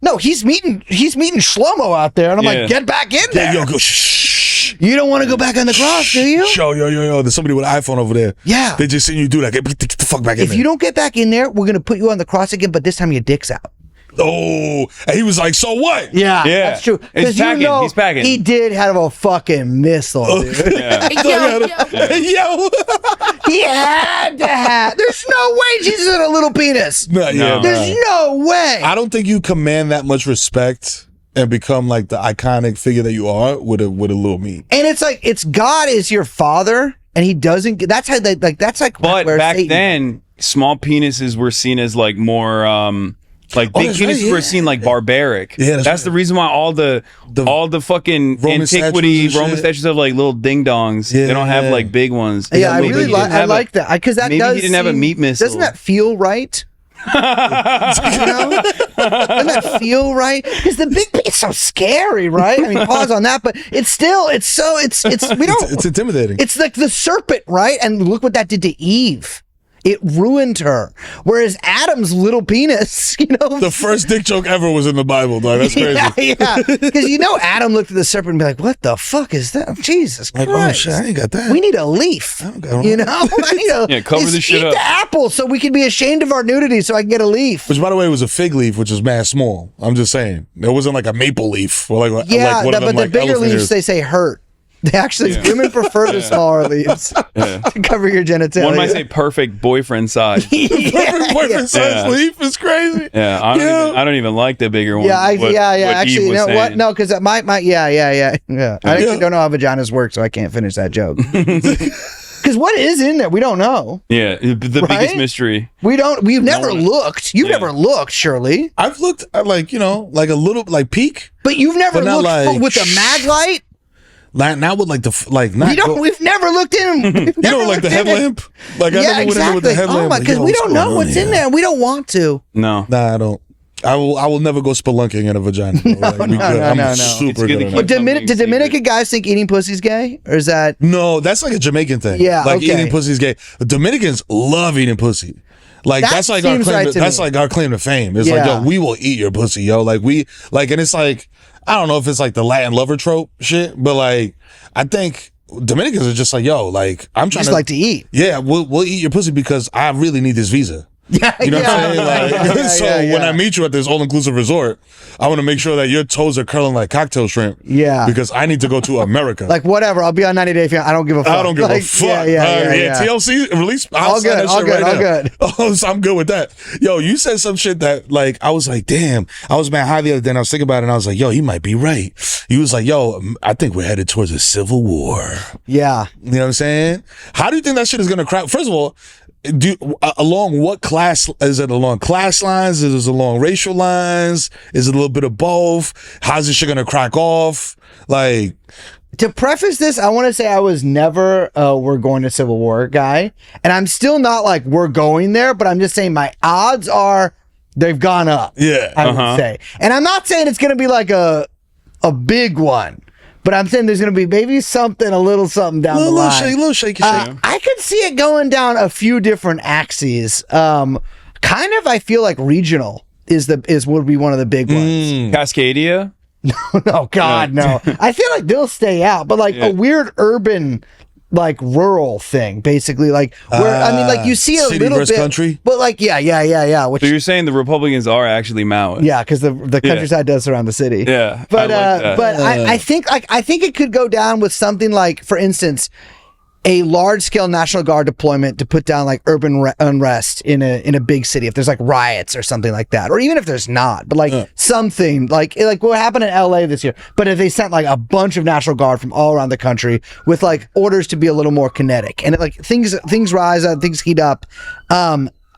No, he's meeting Shlomo out there, and I'm like, get back in there. Yo, go shh. You don't want to go back on the cross, do you? Yo. There's somebody with an iPhone over there. Yeah. They just seen you do that. Get the fuck back in there. If you don't get back in there, we're gonna put you on the cross again, but this time your dick's out. Oh, and he was like, so what? Yeah, that's true. He's packing. He did have a fucking missile, dude. Yo. He had to have. There's no way Jesus had a little penis. No. There's no way. I don't think you command that much respect and become like the iconic figure that you are with a little me. And it's like God is your father, and he doesn't. That's how they like. That's like. But where back Satan, then, small penises were seen as like more. Like big penises were seen like barbaric. Yeah, that's the reason why all the fucking Roman antiquity statues Roman statues have like little ding dongs. They don't have like big ones. Yeah, I really like that because that maybe does. He didn't have a meat missile. Doesn't that feel right? You know? Doesn't that feel right? Because the big it's so scary, right? I mean, pause on that, but it's intimidating. It's like the serpent, right? And look what that did to Eve. It ruined her. Whereas Adam's little penis, you know. The first dick joke ever was in the Bible, dog. That's crazy. Yeah. Because Adam looked at the serpent and be like, what the fuck is that? Jesus Christ. Like, oh shit, I ain't got that. We need a leaf. You know? I need cover the shit up. Eat the apple so we can be ashamed of our nudity so I can get a leaf. Which, by the way, was a fig leaf, which is mad small. I'm just saying. It wasn't like a maple leaf. Or like one of them, but the bigger leaves, they say hurt. They actually, women prefer the smaller leaves to cover your genitalia. One might say perfect boyfriend size. Perfect boyfriend size leaf is crazy. Yeah, I don't even like the bigger one. Actually, you know what? No, because I actually don't know how vaginas work, so I can't finish that joke. Because what is in there? We don't know. Yeah, the biggest mystery. We've never looked. You've never looked, surely. I've looked at like a little like peek. But you've never looked with a mag light? Not with We've never looked in. Like the headlamp. Like I never went in with the headlamp. Because we don't know what's in there. We don't want to. No. Nah, I don't. I will never go spelunking in a vagina. No. Super good. But do Dominican guys think eating pussy's gay, or is that? No, that's like a Jamaican thing. Yeah, like eating pussy's gay. The Dominicans love eating pussy. Like that's like our claim. That's like our claim to fame. It's like, yo, we will eat your pussy, yo. Like and it's like, I don't know if it's like the Latin lover trope shit, but like I think Dominicans are just like, yo, like I'm trying like to eat. Yeah, we'll eat your pussy because I really need this visa. Yeah, you know what I'm saying? When I meet you at this all-inclusive resort, I want to make sure that your toes are curling like cocktail shrimp. Yeah. Because I need to go to America. Like, whatever. I'll be on 90 Day Fiancé. I don't give a fuck. I don't give a fuck. TLC release. All good. All good. Oh, so I'm good with that. Yo, you said some shit that, like, I was like, damn. I was mad high the other day and I was thinking about it and I was like, yo, he might be right. He was like, yo, I think we're headed towards a civil war. Yeah. You know what I'm saying? How do you think that shit is going to crack? First of all, along what class is it? Along class lines? Is it along racial lines? Is it a little bit of both? How's this shit gonna crack off? Like, to preface this, I want to say I was never we're going to civil war guy, and I'm still not like we're going there, but I'm just saying my odds are they've gone up. Yeah, I would say, and I'm not saying it's gonna be like a big one. But I'm saying there's going to be maybe a little something down the line. Little shaky. I could see it going down a few different axes. Kind of, I feel like regional would be one of the big ones. Cascadia? No, God, no. I feel like they'll stay out, but like a weird urban like rural thing, basically, like where I mean, like you see a city little versus bit, country. but like yeah. Which So you're saying the Republicans are actually Maoist? yeah, because the countryside does surround the city. Yeah, but I like that. but I think it could go down with something like, for instance, a large-scale National Guard deployment to put down like urban unrest in a big city, if there's like riots or something like that, or even if there's not, but like something like what happened in LA this year. But if they sent like a bunch of National Guard from all around the country with like orders to be a little more kinetic, and like things rise up, things heat up.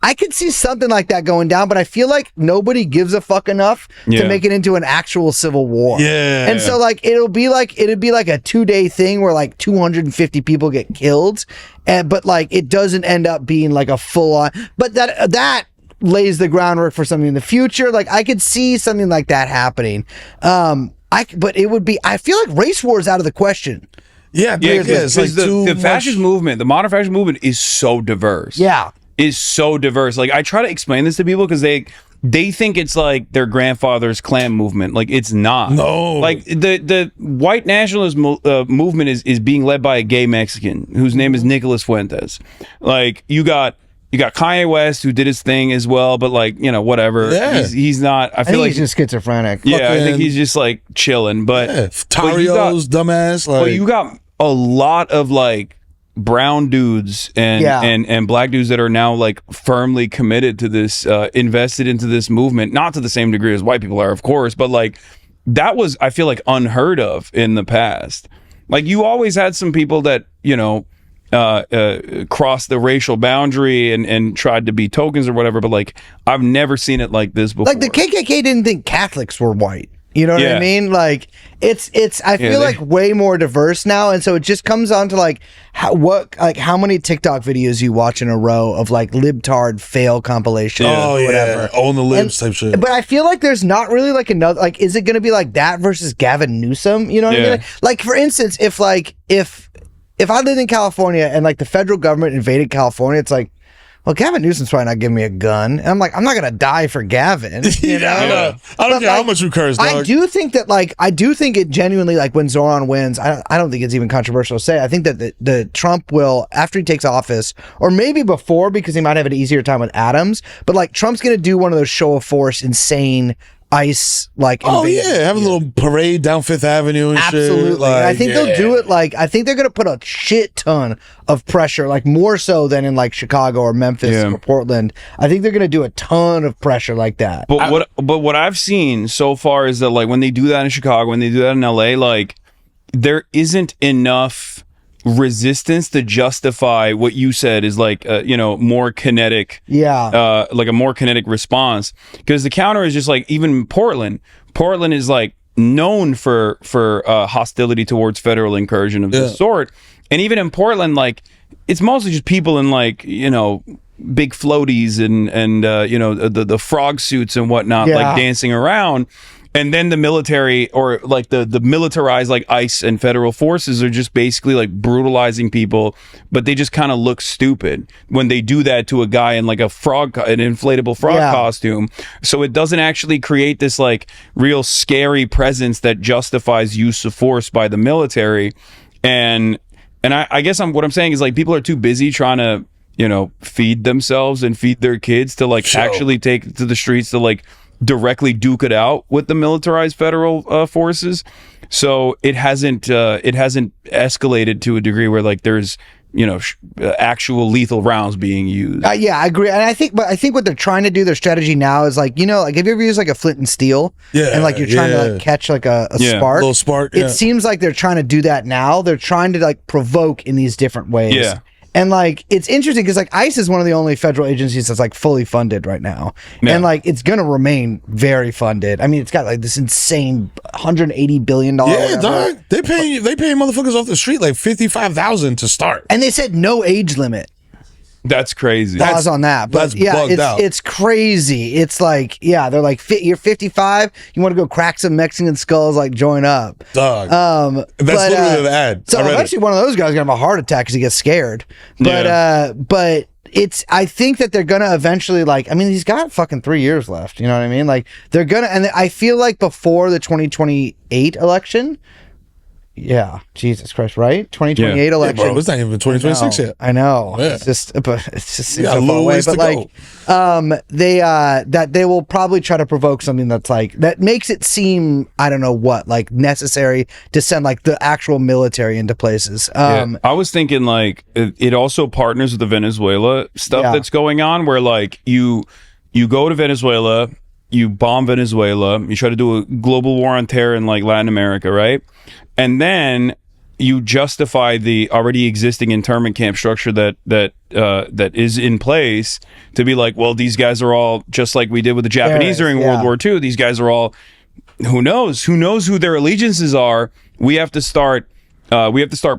I could see something like that going down, but I feel like nobody gives a fuck enough to make it into an actual civil war. Yeah. And so like it'd be like a 2-day thing where like 250 people get killed, but like it doesn't end up being like a full on. But that lays the groundwork for something in the future. Like I could see something like that happening. But it would be. I feel like race war is out of the question. Yeah, because like the fascist movement, the modern fascist movement, is so diverse. Yeah. Is so diverse. Like I try to explain this to people because they think it's like their grandfather's Klan movement. Like it's not. No. Like the white nationalist movement is being led by a gay Mexican whose name is Nicholas Fuentes. Like you got Kanye West, who did his thing as well, but like, you know, whatever. Yeah. He's not. I feel like he's just schizophrenic. Yeah, I think he's just like chilling. But Tario's dumbass. Like, but you got a lot of like brown dudes and black dudes that are now like firmly committed to this, invested into this movement, not to the same degree as white people are, of course, but like that was, I feel like, unheard of in the past. Like you always had some people that, you know, crossed the racial boundary and tried to be tokens or whatever, but like I've never seen it like this before. Like the KKK didn't think Catholics were white. You know what I mean? Like it's I feel like way more diverse now, and so it just comes on to like how many TikTok videos you watch in a row of like libtard fail compilations. Oh yeah, whatever. Own the libs type shit. But I feel like there's not really like another, like, is it going to be like that versus Gavin Newsom? You know what I mean? Like for instance, if I lived in California and like the federal government invaded California, it's like, well, Gavin Newsom's probably not giving me a gun. And I'm like, I'm not going to die for Gavin. You know? I don't care how much you curse, dog. I do think it genuinely, like when Zohran wins, I don't think it's even controversial to say. I think that the Trump will, after he takes office, or maybe before, because he might have an easier time with Adams, but like Trump's going to do one of those show of force, insane ICE like have a little parade down Fifth Avenue and absolutely shit. Like, and I think they'll do it, like I think they're gonna put a shit ton of pressure, like more so than in like Chicago or Memphis or Portland. I think they're gonna do a ton of pressure like that. But what I've seen so far is that like when they do that in Chicago, when they do that in LA, like there isn't enough resistance to justify what you said is like more kinetic, like a more kinetic response, because the counter is just like, even Portland is like known for hostility towards federal incursion of this sort, and even in Portland, like it's mostly just people in like, you know, big floaties and the frog suits and whatnot, like dancing around. And then the military, or like the militarized like ICE and federal forces, are just basically like brutalizing people, but they just kind of look stupid when they do that to a guy in like an inflatable frog costume. So it doesn't actually create this like real scary presence that justifies use of force by the military. And I guess what I'm saying is like people are too busy trying to, you know, feed themselves and feed their kids to like actually take to the streets to like directly duke it out with the militarized federal forces. So it hasn't escalated to a degree where like there's, you know, actual lethal rounds being used. Yeah, I agree. And I think what they're trying to do, their strategy now is like, you know, like have you ever used like a flint and steel? Yeah. And like you're trying to like catch like a spark. A little spark. It seems like they're trying to do that now. They're trying to like provoke in these different ways. Yeah. And like it's interesting because like ICE is one of the only federal agencies that's like fully funded right now, and like it's gonna remain very funded. I mean, it's got like this insane $180 billion. Yeah, dog. They pay motherfuckers off the street like $55,000 to start, and they said no age limit. That's crazy. Pause on that. But it's crazy. It's like, they're like, you're 55, you want to go crack some Mexican skulls, like join up. Dog. That's literally the ad. So eventually one of those guys is gonna have a heart attack because he gets scared. But it's, I think that they're gonna eventually, like, I mean, he's got fucking 3 years left. You know what I mean? Like they're gonna, and I feel like before the 2028 election, Yeah, Jesus Christ, right? 2028 Yeah, election. bro, it's not even 2026 yet. I know. Yeah. It's just seems Yeah, so a far little away. ways But to like, they will probably try to provoke something that's like that makes it seem, I don't know what, like necessary to send like the actual military into places. I was thinking like it also partners with the Venezuela stuff that's going on, where like you go to Venezuela, you bomb Venezuela, you try to do a global war on terror in like Latin America, right? And then you justify the already existing internment camp structure that is in place to be like, well, these guys are all just like we did with the Japanese during World War II. These guys are all, who knows who their allegiances are. We have to start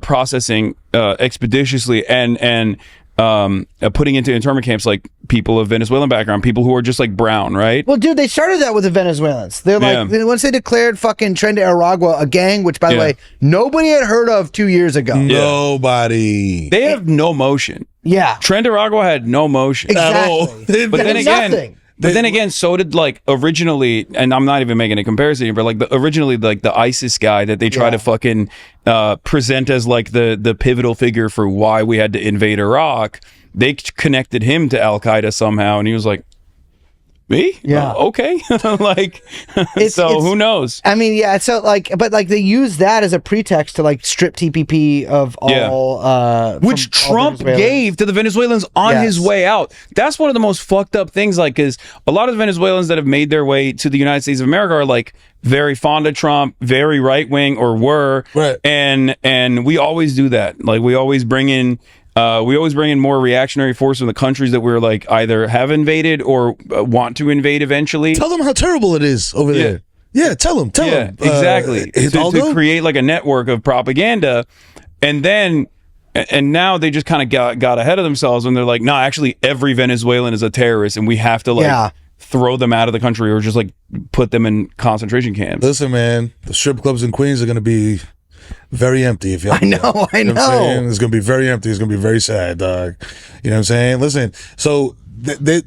processing expeditiously and putting into internment camps like people of Venezuelan background, people who are just like brown, right? Well, dude, they started that with the Venezuelans. They're like, once they declared fucking Tren de Aragua a gang, which by the way, nobody had heard of 2 years ago. Nobody. They have no motion. Yeah. Tren de Aragua had no motion. Exactly. But then again, so did like originally, and I'm not even making a comparison here, but like originally like the ISIS guy that they try to fucking present as like the pivotal figure for why we had to invade Iraq. They connected him to Al Qaeda somehow, and he was like, me? Yeah. Okay. Like, so who knows? I mean, yeah. So like, but like they use that as a pretext to like strip TPP of all, which Trump gave to the Venezuelans on his way out. That's one of the most fucked up things. Like, because a lot of the Venezuelans that have made their way to the United States of America are like very fond of Trump, very right wing, or were, and we always do that. Like, we always bring in. More reactionary force from the countries that we're like either have invaded or want to invade eventually. Tell them how terrible it is over there. Yeah, tell them. Exactly. To create like a network of propaganda, and now they just kind of got ahead of themselves when they're like, no, actually every Venezuelan is a terrorist, and we have to like throw them out of the country or just like put them in concentration camps. Listen, man, the strip clubs in Queens are going to be very empty. If you I know. It's gonna be very empty. It's gonna be very sad, dog. You know what I'm saying? Listen, so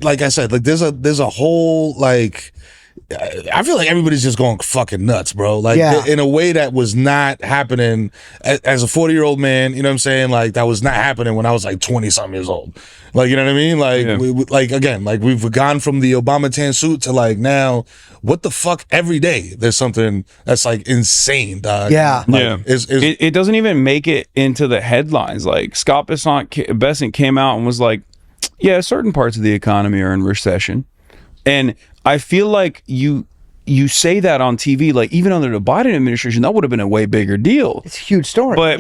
like I said, like there's a whole like. I feel like everybody's just going fucking nuts, bro. Like in a way that was not happening as a 40-year-old man. You know what I'm saying? Like that was not happening when I was like 20 something years old. Like, you know what I mean? Like we've gone from the Obama tan suit to like now, what the fuck? Every day there's something that's like insane, dog. Yeah, like, it doesn't even make it into the headlines. Like Scott Bessent came out and was like, yeah, certain parts of the economy are in recession. And I feel like you say that on TV, like even under the Biden administration, that would have been a way bigger deal. It's a huge story. But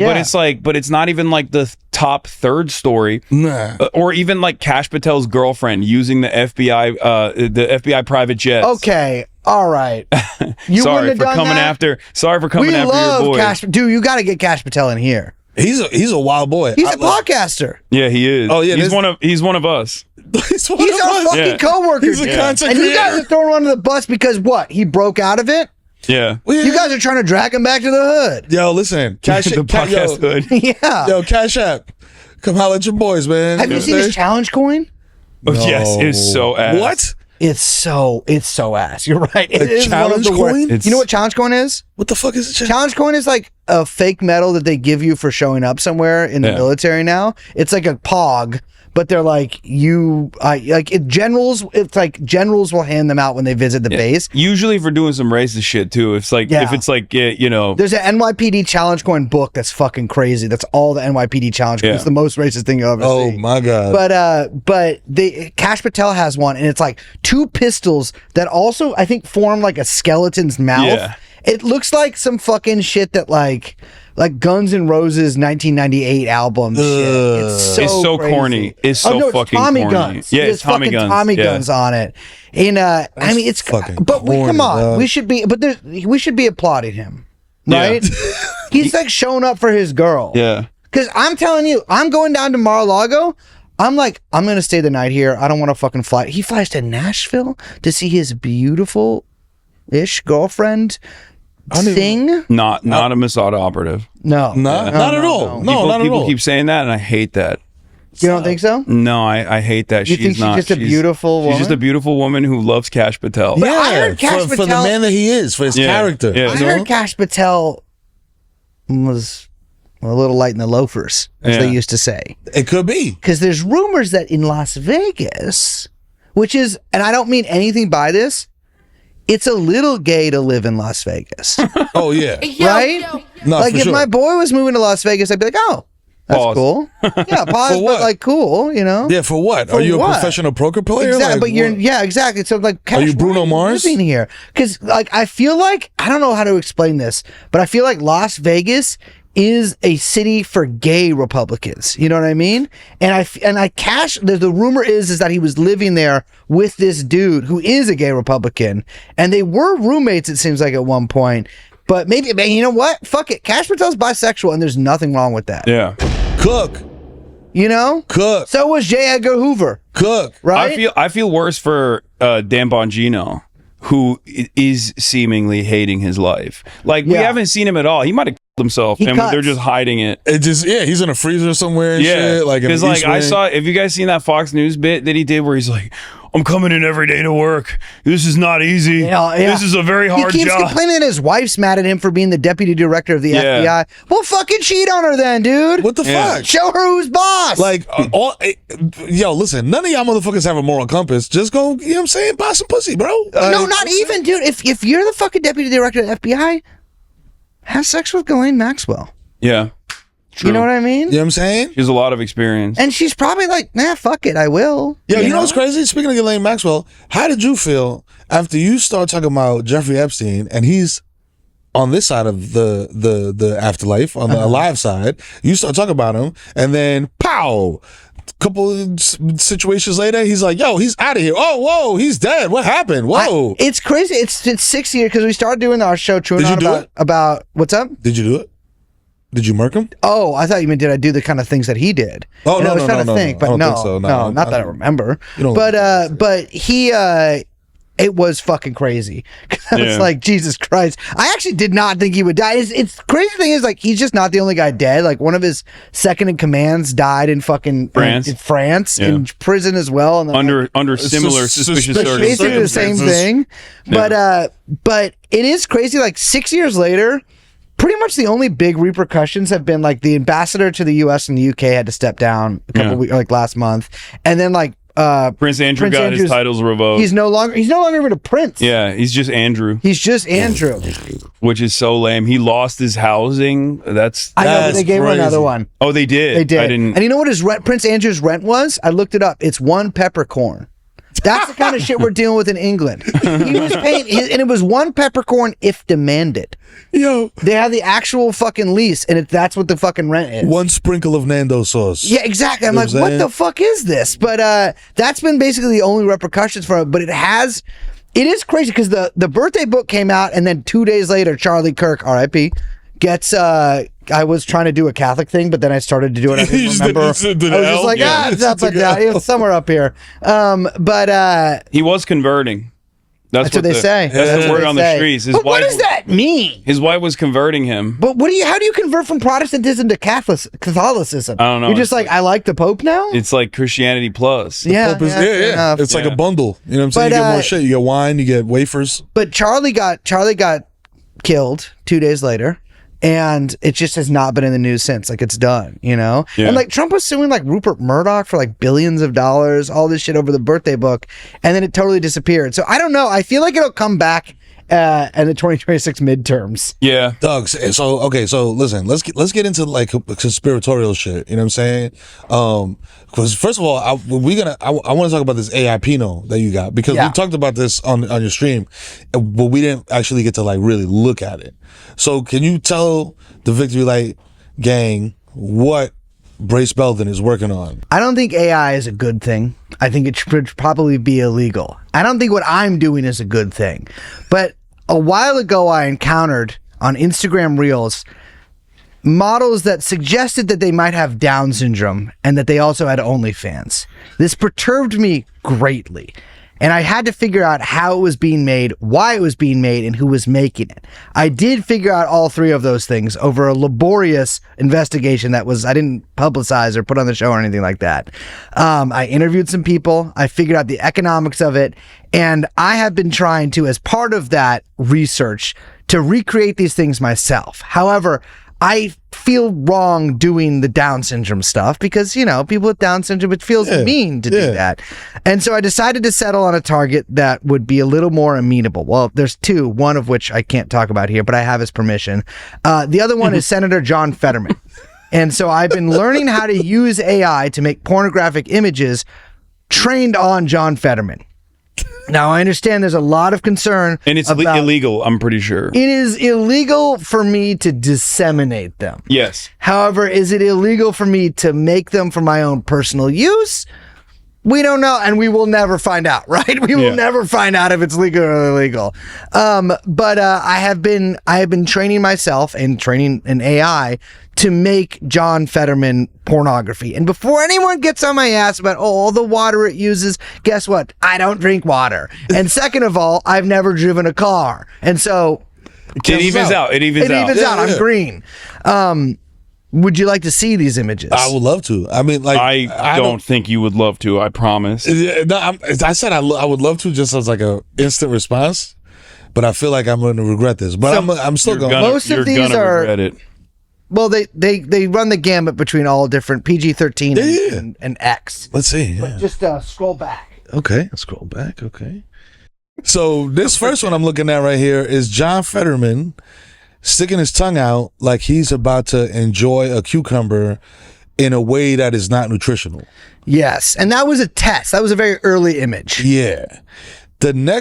it's not even like the top third story. Nah. Or even like Kash Patel's girlfriend using the FBI private jets. Okay. All right. Sorry for coming after your boy. Kash. Dude, you got to get Kash Patel in here. He's a wild boy. He's a podcaster. Yeah, he is. Oh yeah, he's one of us. He's our fucking coworker. He's a content and creator. you guys are throwing him under the bus because what? He broke out of it? Yeah. You guys are trying to drag him back to the hood. Yo, listen. The podcast hood. Yeah. Yo, Cash App. Come holler at your boys, man. Have you seen his challenge coin? No. Yes, it's so ass. What? It's so ass. You're right. It is challenge one of the coin? You know what challenge coin is? What the fuck is a challenge? Challenge coin is like a fake medal that they give you for showing up somewhere in the military now. It's like a pog, but they're like generals. It's like generals will hand them out when they visit the base. Usually for doing some racist shit too. If it's like you know, there's an NYPD challenge coin book that's fucking crazy. That's all the NYPD challenge coin. It's the most racist thing you'll ever see. Oh my god! But Kash Patel has one, and it's like two pistols that also I think form like a skeleton's mouth. Yeah. It looks like some fucking shit that like Guns N' Roses 1998 album shit. It's so crazy. Corny. It's so fucking Tommy corny. Guns. Yeah, it's Tommy Guns on it. And I mean, it's fucking but corny, come on, dog. we should be applauding him, right? He's like showing up for his girl. Yeah. Because I'm telling you, I'm going down to Mar-a-Lago. I'm like, I'm gonna stay the night here. I don't want to fucking fly. He flies to Nashville to see his beautiful-ish girlfriend. Thing? Not a Mossad operative. No. Not at all. No, not at all. People keep saying that, and I hate that. You don't think so? No, I hate that. You think she's just a beautiful woman? She's just a beautiful woman who loves Kash Patel. But I heard Kash for the Patel- man that he is, for his character. Yeah. I heard Kash Patel was a little light in the loafers, as they used to say. It could be. Because there's rumors that in Las Vegas, which is, and I don't mean anything by this, it's a little gay to live in Las Vegas. Oh, yeah. Right? No, like, for if sure. my boy was moving to Las Vegas, I'd be like, oh, that's Pause. cool. Yeah, pause, For what? but like cool, you know? Yeah, for what? For Are you what? a professional poker player? Exactly, Like, but you're, what? yeah, exactly. So, like, Are you Cash, Bruno why Mars? living here? Because, like, I feel like, I don't know how to explain this, but I feel like Las Vegas is a city for gay Republicans. You know what I mean? And Cash, the rumor is that he was living there with this dude who is a gay Republican, and they were roommates, it seems like, at one point. But maybe, man, you know what? Fuck it. Cash Patel's bisexual, and there's nothing wrong with that. Yeah. Cook. You know? Cook. So was J. Edgar Hoover, Cook. right? I feel worse for Dan Bongino, who is seemingly hating his life. Like, we Yeah. haven't seen him at all. He might have killed himself, He and cuts. they're just hiding it. It just, yeah, he's in a freezer somewhere and shit. Like, in because the like East I Wing. saw, if you guys seen that Fox News bit that he did where he's like, I'm coming in every day to work. This is not easy. Yeah. This is a very hard He keeps job. complaining that his wife's mad at him for being the deputy director of the Yeah. FBI. Well, fucking cheat on her then, dude. What the Yeah. fuck? Show her who's boss. Like, yo, listen, none of y'all motherfuckers have a moral compass. Just go, you know what I'm saying? Buy some pussy, bro. no, not even, dude. If you're the fucking deputy director of the FBI, have sex with Ghislaine Maxwell. Yeah. True. You know what I mean? You know what I'm saying? She has a lot of experience. And she's probably like, nah, fuck it, I will. Yo, you know what's crazy? Speaking of Ghislaine Maxwell, how did you feel after you start talking about Jeffrey Epstein and he's on this side of the afterlife, on the alive side? You start talking about him, and then pow, couple situations later, he's like, yo, he's out of here. Oh, whoa, he's dead. What happened? Whoa. It's crazy. It's 6 years because we started doing our show Did you TrueAnon do it? about what's up? Did you do it? Did you murk him? Oh, I thought you meant did I do the kind of things that he did? Oh, And no, I was no, trying no, to no, think, no. but I don't no, think so. No, no, not that I remember. You don't But he, it was fucking crazy. I was Yeah. like, Jesus Christ! I actually did not think he would die. It's crazy thing is like he's just not the only guy dead. Like one of his second in commands died in fucking France. in France Yeah. in prison as well. And then, under similar suspicious suspicious basically the same circumstances. thing. But it is crazy. Like 6 years later, pretty much the only big repercussions have been like the ambassador to the U.S. and the U.K. had to step down a couple weeks, like last month, and then like Prince Andrew got Andrew's- his titles revoked. He's no longer even a prince. Yeah, he's just Andrew, He's just Andrew. which is so lame. He lost his housing. That's I know, but That's they gave him crazy. another one. oh, they did. They did. I didn't. And you know what his rent, Prince Andrew's rent was? I looked it up. It's one peppercorn. That's the kind of shit we're dealing with in England. He was paying, and it was one peppercorn if demanded. Yo, They have the actual fucking lease, and that's what the fucking rent is. one sprinkle of Nando sauce. Yeah, exactly. I'm You know like, what I'm what saying? the fuck is this? But that's been basically the only repercussions for it. But it is crazy because the birthday book came out, and then 2 days later, Charlie Kirk, R.I.P., gets. I was trying to do a Catholic thing, but then I started to do it. I You didn't just remember. I did- was you did just L? like, Yeah. it's up and down. It's somewhere up here. But He was converting. that's what they say. That's the word on the streets. His But what wife- does that mean? His wife was converting him. But how do you convert from Protestantism to Catholicism? I don't know. You're just It's like, I like the Pope now? It's like Christianity plus. Yeah, Pope is- fair enough. It's like Yeah. a bundle. You know what I'm saying? But, you get more shit. You get wine, you get wafers. But Charlie got killed 2 days later, and it just has not been in the news since. Like it's done, you know. Yeah. And like Trump was suing like Rupert Murdoch for like billions of dollars, all this shit over the birthday book, and then it totally disappeared. So I don't know. I feel like it'll come back in the 2026 midterms. Yeah. Doug, so okay, so listen, let's get into like conspiratorial shit. You know what I'm saying? Because first of all, I want to talk about this AI Pinot that you got because Yeah. we talked about this on your stream, but we didn't actually get to like really look at it. So can you tell the Victory Light gang what Brace Belden is working on? I don't think AI is a good thing. I think it should probably be illegal. I don't think what I'm doing is a good thing. But a while ago, I encountered on Instagram Reels models that suggested that they might have Down syndrome and that they also had OnlyFans. This perturbed me greatly. And I had to figure out how it was being made, why it was being made, and who was making it. I did figure out all three of those things over a laborious investigation that I didn't publicize or put on the show or anything like that. I interviewed some people. I figured out the economics of it. And I have been trying to, as part of that research, to recreate these things myself. However, I feel wrong doing the Down syndrome stuff because, people with Down syndrome, it feels mean to do that. And so I decided to settle on a target that would be a little more amenable. Well, there's two, one of which I can't talk about here, but I have his permission. The other one is Senator John Fetterman. And so I've been learning how to use AI to make pornographic images trained on John Fetterman. Now, I understand there's a lot of concern. And it's illegal, I'm pretty sure. It is illegal for me to disseminate them. Yes. However, is it illegal for me to make them for my own personal use? We don't know, and we will never find out, right? We will never find out if it's legal or illegal. But I have been training myself and training an AI to make John Fetterman pornography. And before anyone gets on my ass about all the water it uses, guess what? I don't drink water. And second of all, I've never driven a car, and so it evens out. It evens out. I'm green. Would you like to see these images? I would love to. I mean, like, I don't think you would love to. I promise. No, I said I would love to, just as like a instant response, but I feel like I'm going to regret this. But I'm still going. Most of these are. Regret it. Well, they run the gamut between all different PG-13 and X. Let's see. But just scroll back. Okay, scroll back. Okay. So this first one I'm looking at right here is John Fetterman sticking his tongue out like he's about to enjoy a cucumber in a way that is not nutritional. Yes, and that was a test. That was a very early image. Yeah.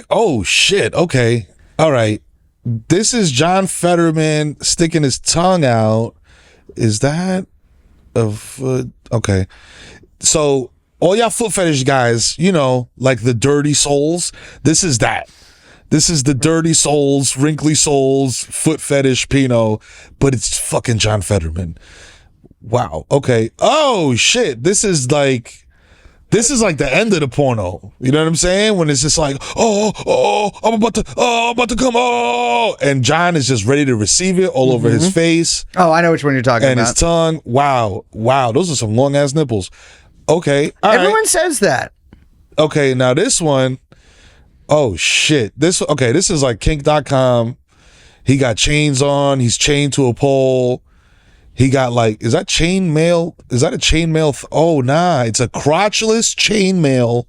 Oh, shit. Okay. All right. This is John Fetterman sticking his tongue out. Is that a foot? Okay. So all y'all foot fetish guys, like the dirty soles, this is that. This is the dirty soles, wrinkly soles, foot fetish Pinot, but it's fucking John Fetterman. Wow. Okay. Oh shit. This is like the end of the porno. You know what I'm saying? When it's just like, I'm about to come. And John is just ready to receive it all over his face. Oh, I know which one you're talking about. And his tongue. Wow. Those are some long ass nipples. Okay. Everyone says that. Okay. Now this one. Oh shit. This is like kink.com. He got chains on. He's chained to a pole. He got is that chainmail? Is that a chainmail? Oh nah, it's a crotchless chainmail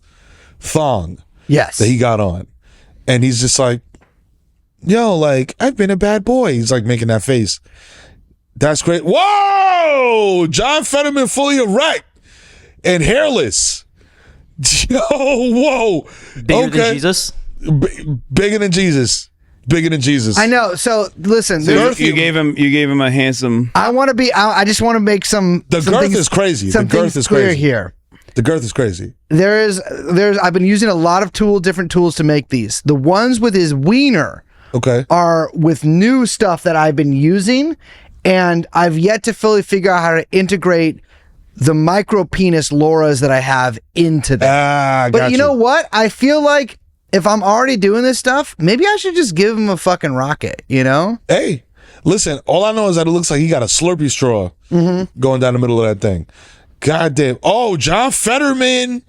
thong. Yes. That he got on. And he's just like, yo, I've been a bad boy. He's like making that face. That's great. Whoa! John Fetterman fully erect and hairless. Yo, whoa. Bigger than Jesus? Bigger than Jesus. Bigger than Jesus. I know. So listen, you gave him a handsome. I just want to make some. The girth is crazy. The girth is crazy here. The girth is crazy. I've been using a lot of different tools to make these. The ones with his wiener are with new stuff that I've been using, and I've yet to fully figure out how to integrate the micro penis Lauras that I have into that. But you know what? I feel like if I'm already doing this stuff, maybe I should just give him a fucking rocket, Hey, listen, all I know is that it looks like he got a Slurpee straw going down the middle of that thing. God damn. Oh, John Fetterman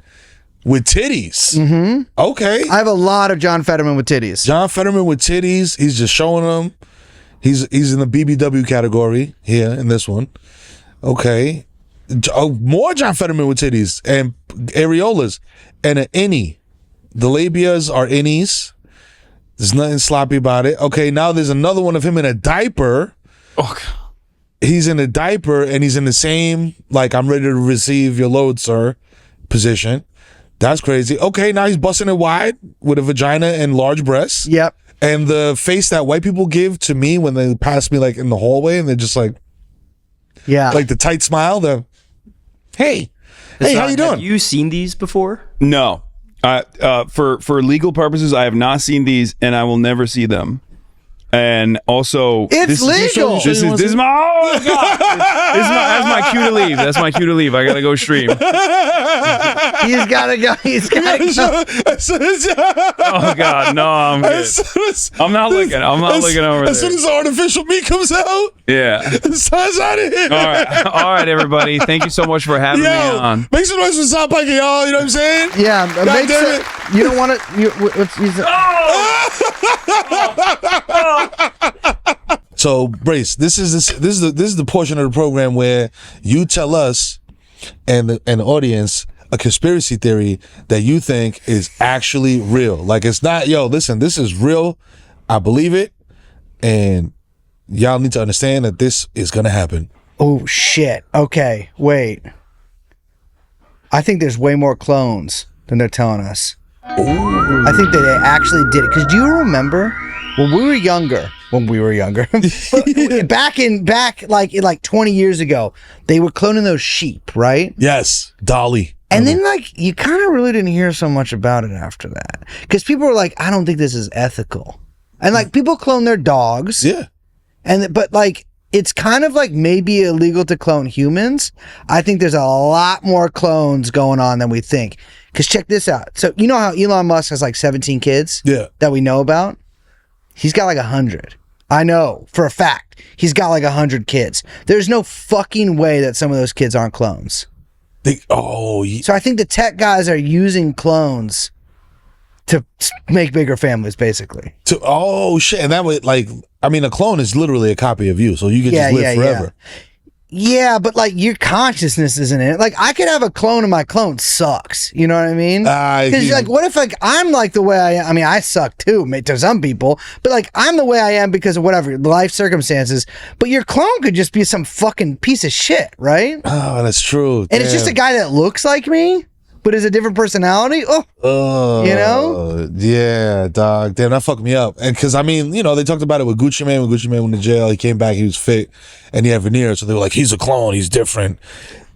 with titties. Mm-hmm. Okay. I have a lot of John Fetterman with titties. John Fetterman with titties. He's just showing them. He's in the BBW category here in this one. Okay. More John Fetterman with titties and areolas and an innie. The labias are innies. There's nothing sloppy about it. Okay, now there's another one of him in a diaper. Oh, God. He's in a diaper and he's in the same, I'm ready to receive your load, sir, position. That's crazy. Okay, now he's busting it wide with a vagina and large breasts. Yep. And the face that white people give to me when they pass me in the hallway and they're just the tight smile, hey, how you doing? Have you seen these before? No. For legal purposes, I have not seen these, and I will never see them. And also, it's legal. This is my that's my cue to leave. That's my cue to leave. I gotta go stream. He's gotta go. Oh God, no, I'm good. I'm not looking over there. As soon as the artificial meat comes out, yeah, Hasan's out of here. All right, everybody. Thank you so much for having me on. Make some noise for Hasan Piker, y'all. You know what I'm saying? Yeah, you don't want to. So, Brace, this is the portion of the program where you tell us and the audience a conspiracy theory that you think is actually real. Like, it's not, yo, listen, this is real. I believe it. And y'all need to understand that this is going to happen. Oh, shit. Okay, wait. I think there's way more clones than they're telling us. Ooh. I think that they actually did it. Because do you remember when we were younger, back like 20 years ago, they were cloning those sheep, right? Yes, Dolly. And then like you kind of really didn't hear so much about it after that. Because people were like, I don't think this is ethical. And like people clone their dogs. Yeah. But like it's kind of like maybe illegal to clone humans. I think there's a lot more clones going on than we think. Because check this out. So you know how Elon Musk has like 17 kids? Yeah. That we know about? He's got like 100. I know for a fact. He's got like 100 kids. There's no fucking way that some of those kids aren't clones. So I think the tech guys are using clones to make bigger families, basically. Shit. And that would like, I mean, a clone is literally a copy of you. So you can just live forever. Yeah, but like your consciousness isn't in it. Like I could have a clone and my clone sucks. You know what I mean? Because like, what if like I'm like the way I am? I mean, I suck too to some people, but like I'm the way I am because of whatever life circumstances. But your clone could just be some fucking piece of shit, right? Oh, that's true. And it's just a guy that looks like me, but is a different personality. Oh, you know? Yeah, dog. Damn, that fucked me up. And because, I mean, you know, they talked about it with Gucci Mane. When Gucci Mane went to jail, he came back, he was fit, and he had veneers. So they were like, he's a clone, he's different.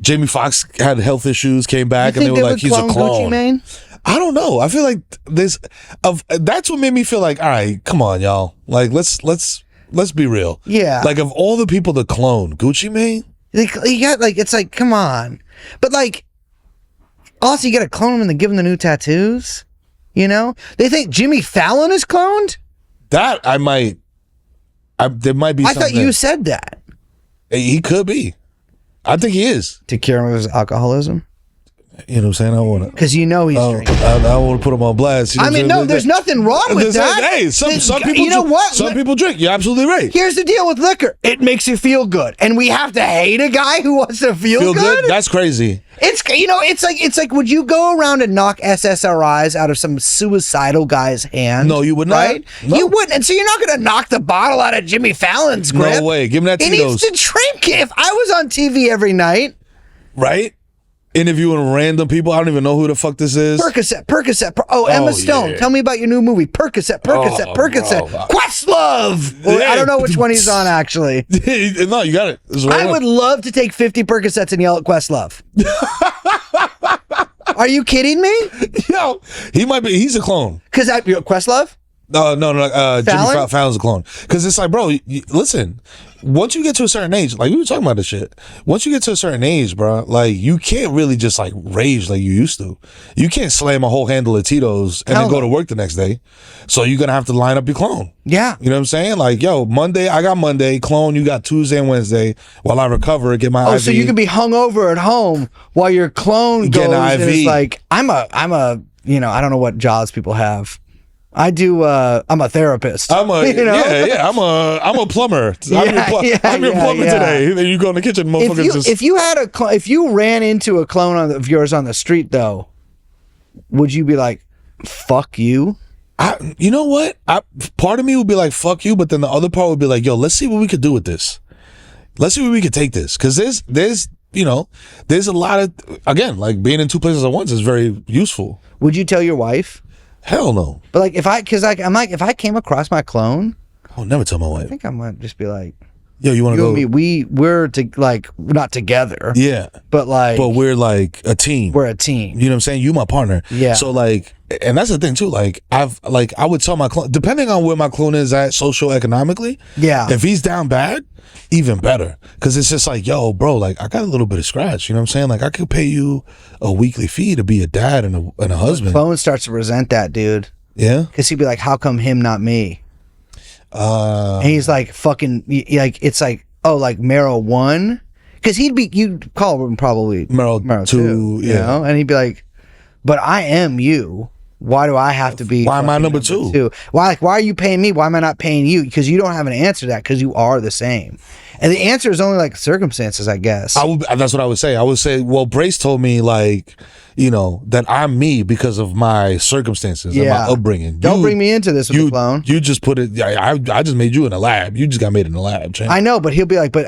Jamie Foxx had health issues, came back, and they were like, he's a clone. Gucci Mane? I don't know. I feel like that's what made me feel like, all right, come on, y'all. Like, let's be real. Yeah. Like, of all the people to clone, Gucci Mane? You got, like, it's like, come on. But, like, also, you got to clone him and then give him the new tattoos. You know? They think Jimmy Fallon is cloned? That, there might be something. I thought you said that. He could be. I think he is. To cure him of his alcoholism? You know what I'm saying? I want to. Because you know he's drinking. I want to put him on blast. You know I mean, no, there's nothing wrong with that. Hey, some people. You know what? Some people drink. You're absolutely right. Here's the deal with liquor: it makes you feel good, and we have to hate a guy who wants to feel good. That's crazy. It's like, would you go around and knock SSRIs out of some suicidal guy's hand? No, you would not. Right? No. You wouldn't. And so you're not going to knock the bottle out of Jimmy Fallon's grip. No way. Give him that He Tito's. needs to drink it. If I was on TV every night, right? Interviewing random people. I don't even know who the fuck this is. Percocet. Emma Stone. Yeah. Tell me about your new movie. Percocet. Questlove. Well, Yeah. I don't know which one he's on, actually. No, you got it. I would love to take 50 Percocets and yell at Questlove. Are you kidding me? Yo, he's a clone. Because Questlove? No. Jimmy Fallon? Fallon's a clone. Because it's like, bro, listen. Once you get to a certain age, like we were talking about this shit. Once you get to a certain age, bro, like you can't really just like rage like you used to. You can't slam a whole handle of Tito's and then go to work the next day. So you're gonna have to line up your clone. Yeah. You know what I'm saying? Like, yo, Monday, I got Monday, clone, you got Tuesday and Wednesday while I recover, get my IV. So you can be hungover at home while your clone Get goes an and IV. is like, I'm a, you know, I don't know what jobs people have. I'm a therapist. I'm a you know? I'm a plumber. I'm your plumber today. Then you go in the kitchen, motherfuckers. If you ran into a clone of yours on the street, though, would you be like, "Fuck you"? You know what? Part of me would be like, "Fuck you," but then the other part would be like, "Yo, let's see what we could do with this. Let's see where we could take this." Because there's a lot of, again, like being in two places at once is very useful. Would you tell your wife? Hell no. But like, if I came across my clone, I would never tell my wife. I think I might just be like, yo, you want to go? And me, we're not together. Yeah. But we're like a team. We're a team. You know what I'm saying? You my partner. Yeah. So like, and that's the thing too. Like I would tell my clone, depending on where my clone is at socio-economically. Yeah. If he's down bad, even better. Cause it's just like, yo, bro, like I got a little bit of scratch. You know what I'm saying? Like I could pay you a weekly fee to be a dad and a husband. Clone starts to resent that, dude. Yeah. Cause he'd be like, how come him, not me? And he's like, fucking, like, it's like, oh, like Mero 1? Cause you'd call him probably Mero 2, you know? And he'd be like, but I am you. Why do I have to be? Why am I fucking number two? Why are you paying me? Why am I not paying you? Because you don't have an answer to that, because you are the same. And the answer is only like circumstances, I guess. That's what I would say. I would say, well, Brace told me, like, you know, that I'm me because of my circumstances and my upbringing. Don't bring me into this with the clone. You just put it. I just made you in a lab. You just got made in a lab. Champ. I know, but he'll be like, but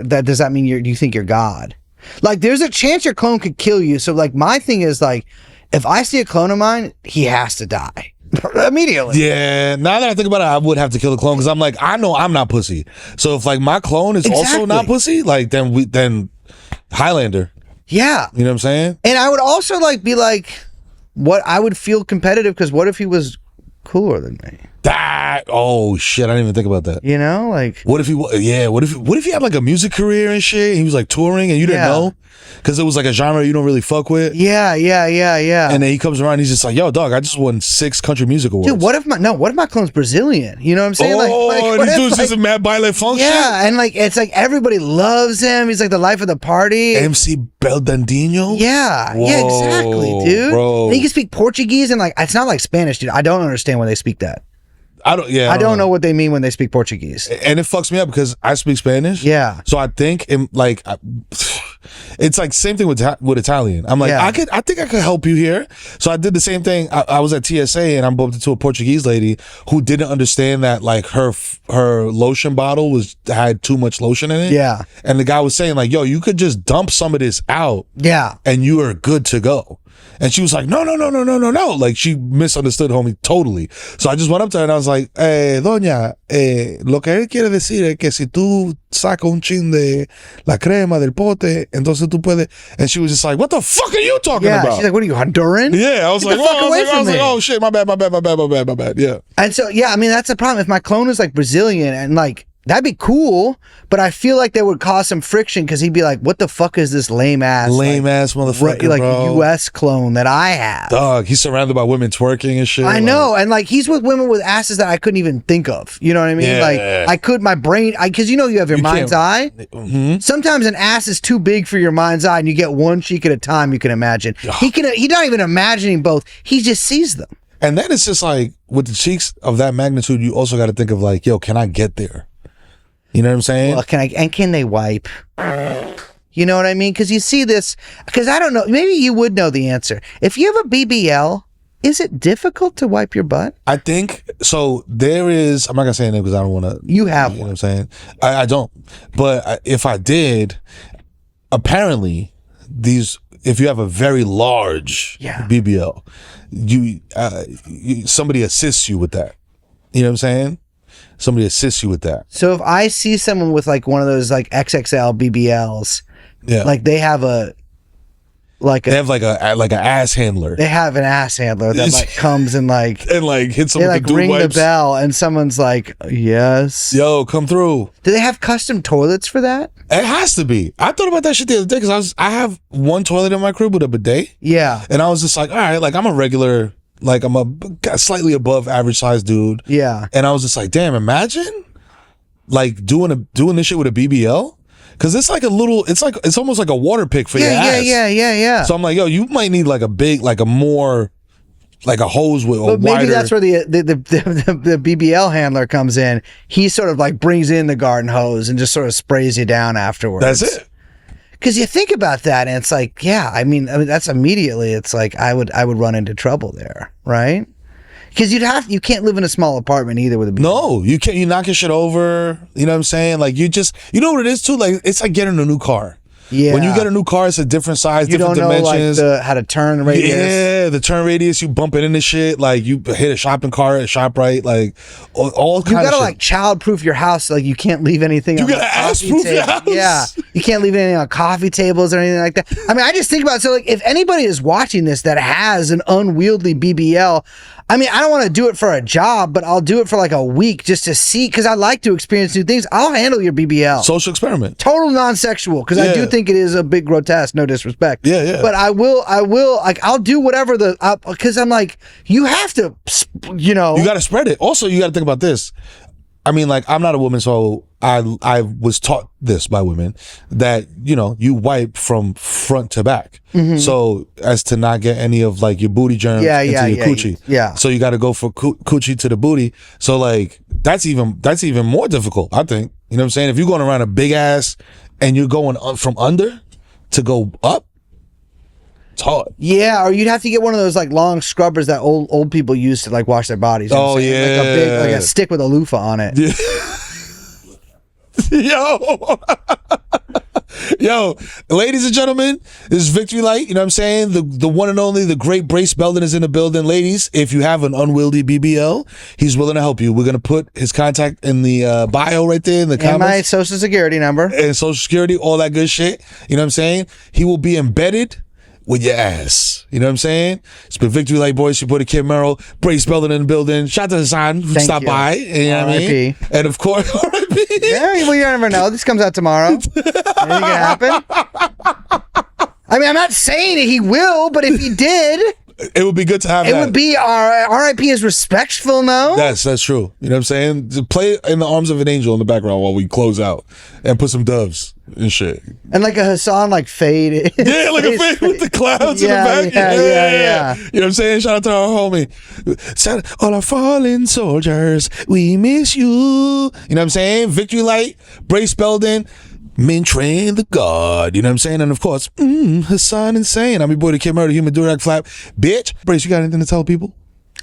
that does that mean you think you're God? Like, there's a chance your clone could kill you. So, like, my thing is, like, if I see a clone of mine, he has to die immediately. Yeah. Now that I think about it, I would have to kill the clone, because I'm like, I know I'm not pussy. So if like my clone is also not pussy, like then Highlander. Yeah. You know what I'm saying? And I would also like be like, what I would feel competitive, because what if he was cooler than me? Oh shit! I didn't even think about that. You know, like, what if he? Yeah. What if he had like a music career and shit? And he was like touring, and you didn't know, because it was like a genre you don't really fuck with. Yeah. And then he comes around, and he's just like, "Yo, dog, I just won 6 country music awards." Dude, what if my clone's Brazilian? You know what I'm saying? And this dude's just a mad baile funk. Yeah, and like it's like everybody loves him. He's like the life of the party. MC Beldandinho. Yeah, exactly, dude. Bro. And he can speak Portuguese, and like it's not like Spanish, dude. I don't understand when they speak that. I don't know what they mean when they speak Portuguese. And it fucks me up because I speak Spanish. Yeah. So I think it's like same thing with Italian. I'm like, I think I could help you here. So I did the same thing. I was at TSA and I bumped into a Portuguese lady who didn't understand that like her lotion bottle had too much lotion in it. Yeah. And the guy was saying like, yo, you could just dump some of this out. Yeah. And you are good to go. And she was like, no. Like, she misunderstood, homie, totally. So I just went up to her and I was like, doña, lo que él quiere decir es que si tú sacas un chin de la crema del pote, entonces tú puedes. And she was just like, what the fuck are you talking about? She's like, what are you, Honduran? Yeah, I was like, oh shit, my bad. Yeah. And so, yeah, I mean, that's the problem. If my clone is like Brazilian and like, that'd be cool, but I feel like that would cause some friction, because he'd be like, what the fuck is this lame ass motherfucker, like bro. US clone that I have? Dog, he's surrounded by women twerking and shit. I know, and like he's with women with asses that I couldn't even think of. You know what I mean? Yeah. Like my brain, because you have your mind's eye. Mm-hmm. Sometimes an ass is too big for your mind's eye, and you get one cheek at a time. You can imagine. He's not even imagining both. He just sees them. And then it's just like, with the cheeks of that magnitude, you also got to think of like, yo, can I get there? You know what I'm saying? Well, can they wipe? You know what I mean? Because you see this, because I don't know, maybe you would know the answer. If you have a BBL, is it difficult to wipe your butt? I think so. There is, I'm not gonna say anything because I don't want to. You have one. You know what I'm saying? I don't. But if I did, apparently if you have a very large BBL, somebody assists you with that. You know what I'm saying? Somebody assists you with that. So if I see someone with like one of those like XXL BBLs, like they have an ass handler. They have an ass handler that like comes and like hits them with like the ring wipes. the bell, and someone's like, yes, yo, come through. Do they have custom toilets for that? It has to be. I thought about that shit the other day because I have one toilet in my crib with a bidet. Yeah, and I was just like, all right, like I'm a regular. Like I'm a slightly above average size dude. Yeah. And I was just like, damn, imagine like doing this shit with a BBL. Cause it's like it's almost like a water pick for your ass. Yeah. So I'm like, yo, you might need like a more like a hose with but maybe that's where the BBL handler comes in. He sort of like brings in the garden hose and just sort of sprays you down afterwards. That's it. Because you think about that, and it's like, yeah, I mean, that's immediately. It's like I would run into trouble there, right? Because you can't live in a small apartment either with a BBL. No, you can't. You knock your shit over. You know what I'm saying? Like you know what it is too. Like it's like getting a new car. Yeah. When you get a new car, it's a different size, different dimensions. Like how to turn radius. Yeah, the turn radius. You bump it into shit. Like you hit a shopping cart at ShopRite. Like all kinds of shit. You gotta like child-proof your house. Like you can't leave anything. You gotta ass-proof your house. Yeah, you can't leave anything on coffee tables or anything like that. I mean, I just think about it. So like, if anybody is watching this that has an unwieldy BBL. I mean, I don't want to do it for a job, but I'll do it for like a week just to see, because I like to experience new things. I'll handle your BBL. Social experiment. Total non-sexual, because I do think it is a bit grotesque, no disrespect. Yeah. But I will, like, I'll do whatever because I'm like, you have to, You got to spread it. Also, you got to think about this. I mean, like, I'm not a woman, so I was taught this by women that, you know, you wipe from front to back. So as to not get any of like your booty germs into your coochie. Yeah. So you got to go for coochie to the booty. So like, that's even more difficult, I think. You know what I'm saying? If you're going around a big ass and you're going from under to go up, it's hard. Yeah, or you'd have to get one of those like long scrubbers that old people use to like wash their bodies. You know Oh, what I'm saying? yeah. Like a big, like a stick with a loofah on it. Yo, ladies and gentlemen, this is Victory Light. You know what I'm saying? The one and only, the great Brace Belden is in the building. Ladies, if you have an unwieldy BBL, he's willing to help you. We're going to put his contact in the bio right there in the And comments. my social security number. And social security, all that good shit. You know what I'm saying? He will be embedded with your ass. You know what I'm saying? It's been Victory Light Boys, your boy Kid Mero, Brace Belden in the building. Shout out to Hasan who Thank stopped you. by. You know what I mean? R.I.P. And of course, R.I.P. Yeah, well, you never know. This comes out tomorrow. Anything can happen. I mean, I'm not saying that he will, but if he did, It would be good to have it that. would be RIP is respectful, no? That's true. You know what I'm saying? To play in the arms of an angel in the background while we close out and put some doves and shit. And like a Hasan like fade. Yeah, like a fade with the clouds in the back. Yeah. You know what I'm saying? Shout out to our homie. Shout out all our fallen soldiers. We miss you. You know what I'm saying? Victory Light, Brace Belden, Minh, Tran the God. You know what I'm saying? And of course, Hasan Insane. I'm your boy, the Kid Mero, the human durag flap. Bitch, Brace, you got anything to tell people?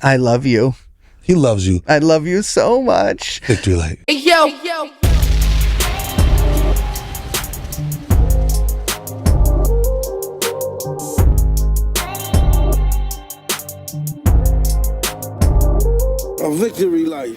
I love you. He loves you. I love you so much. Victory Light. Yo. A victory light.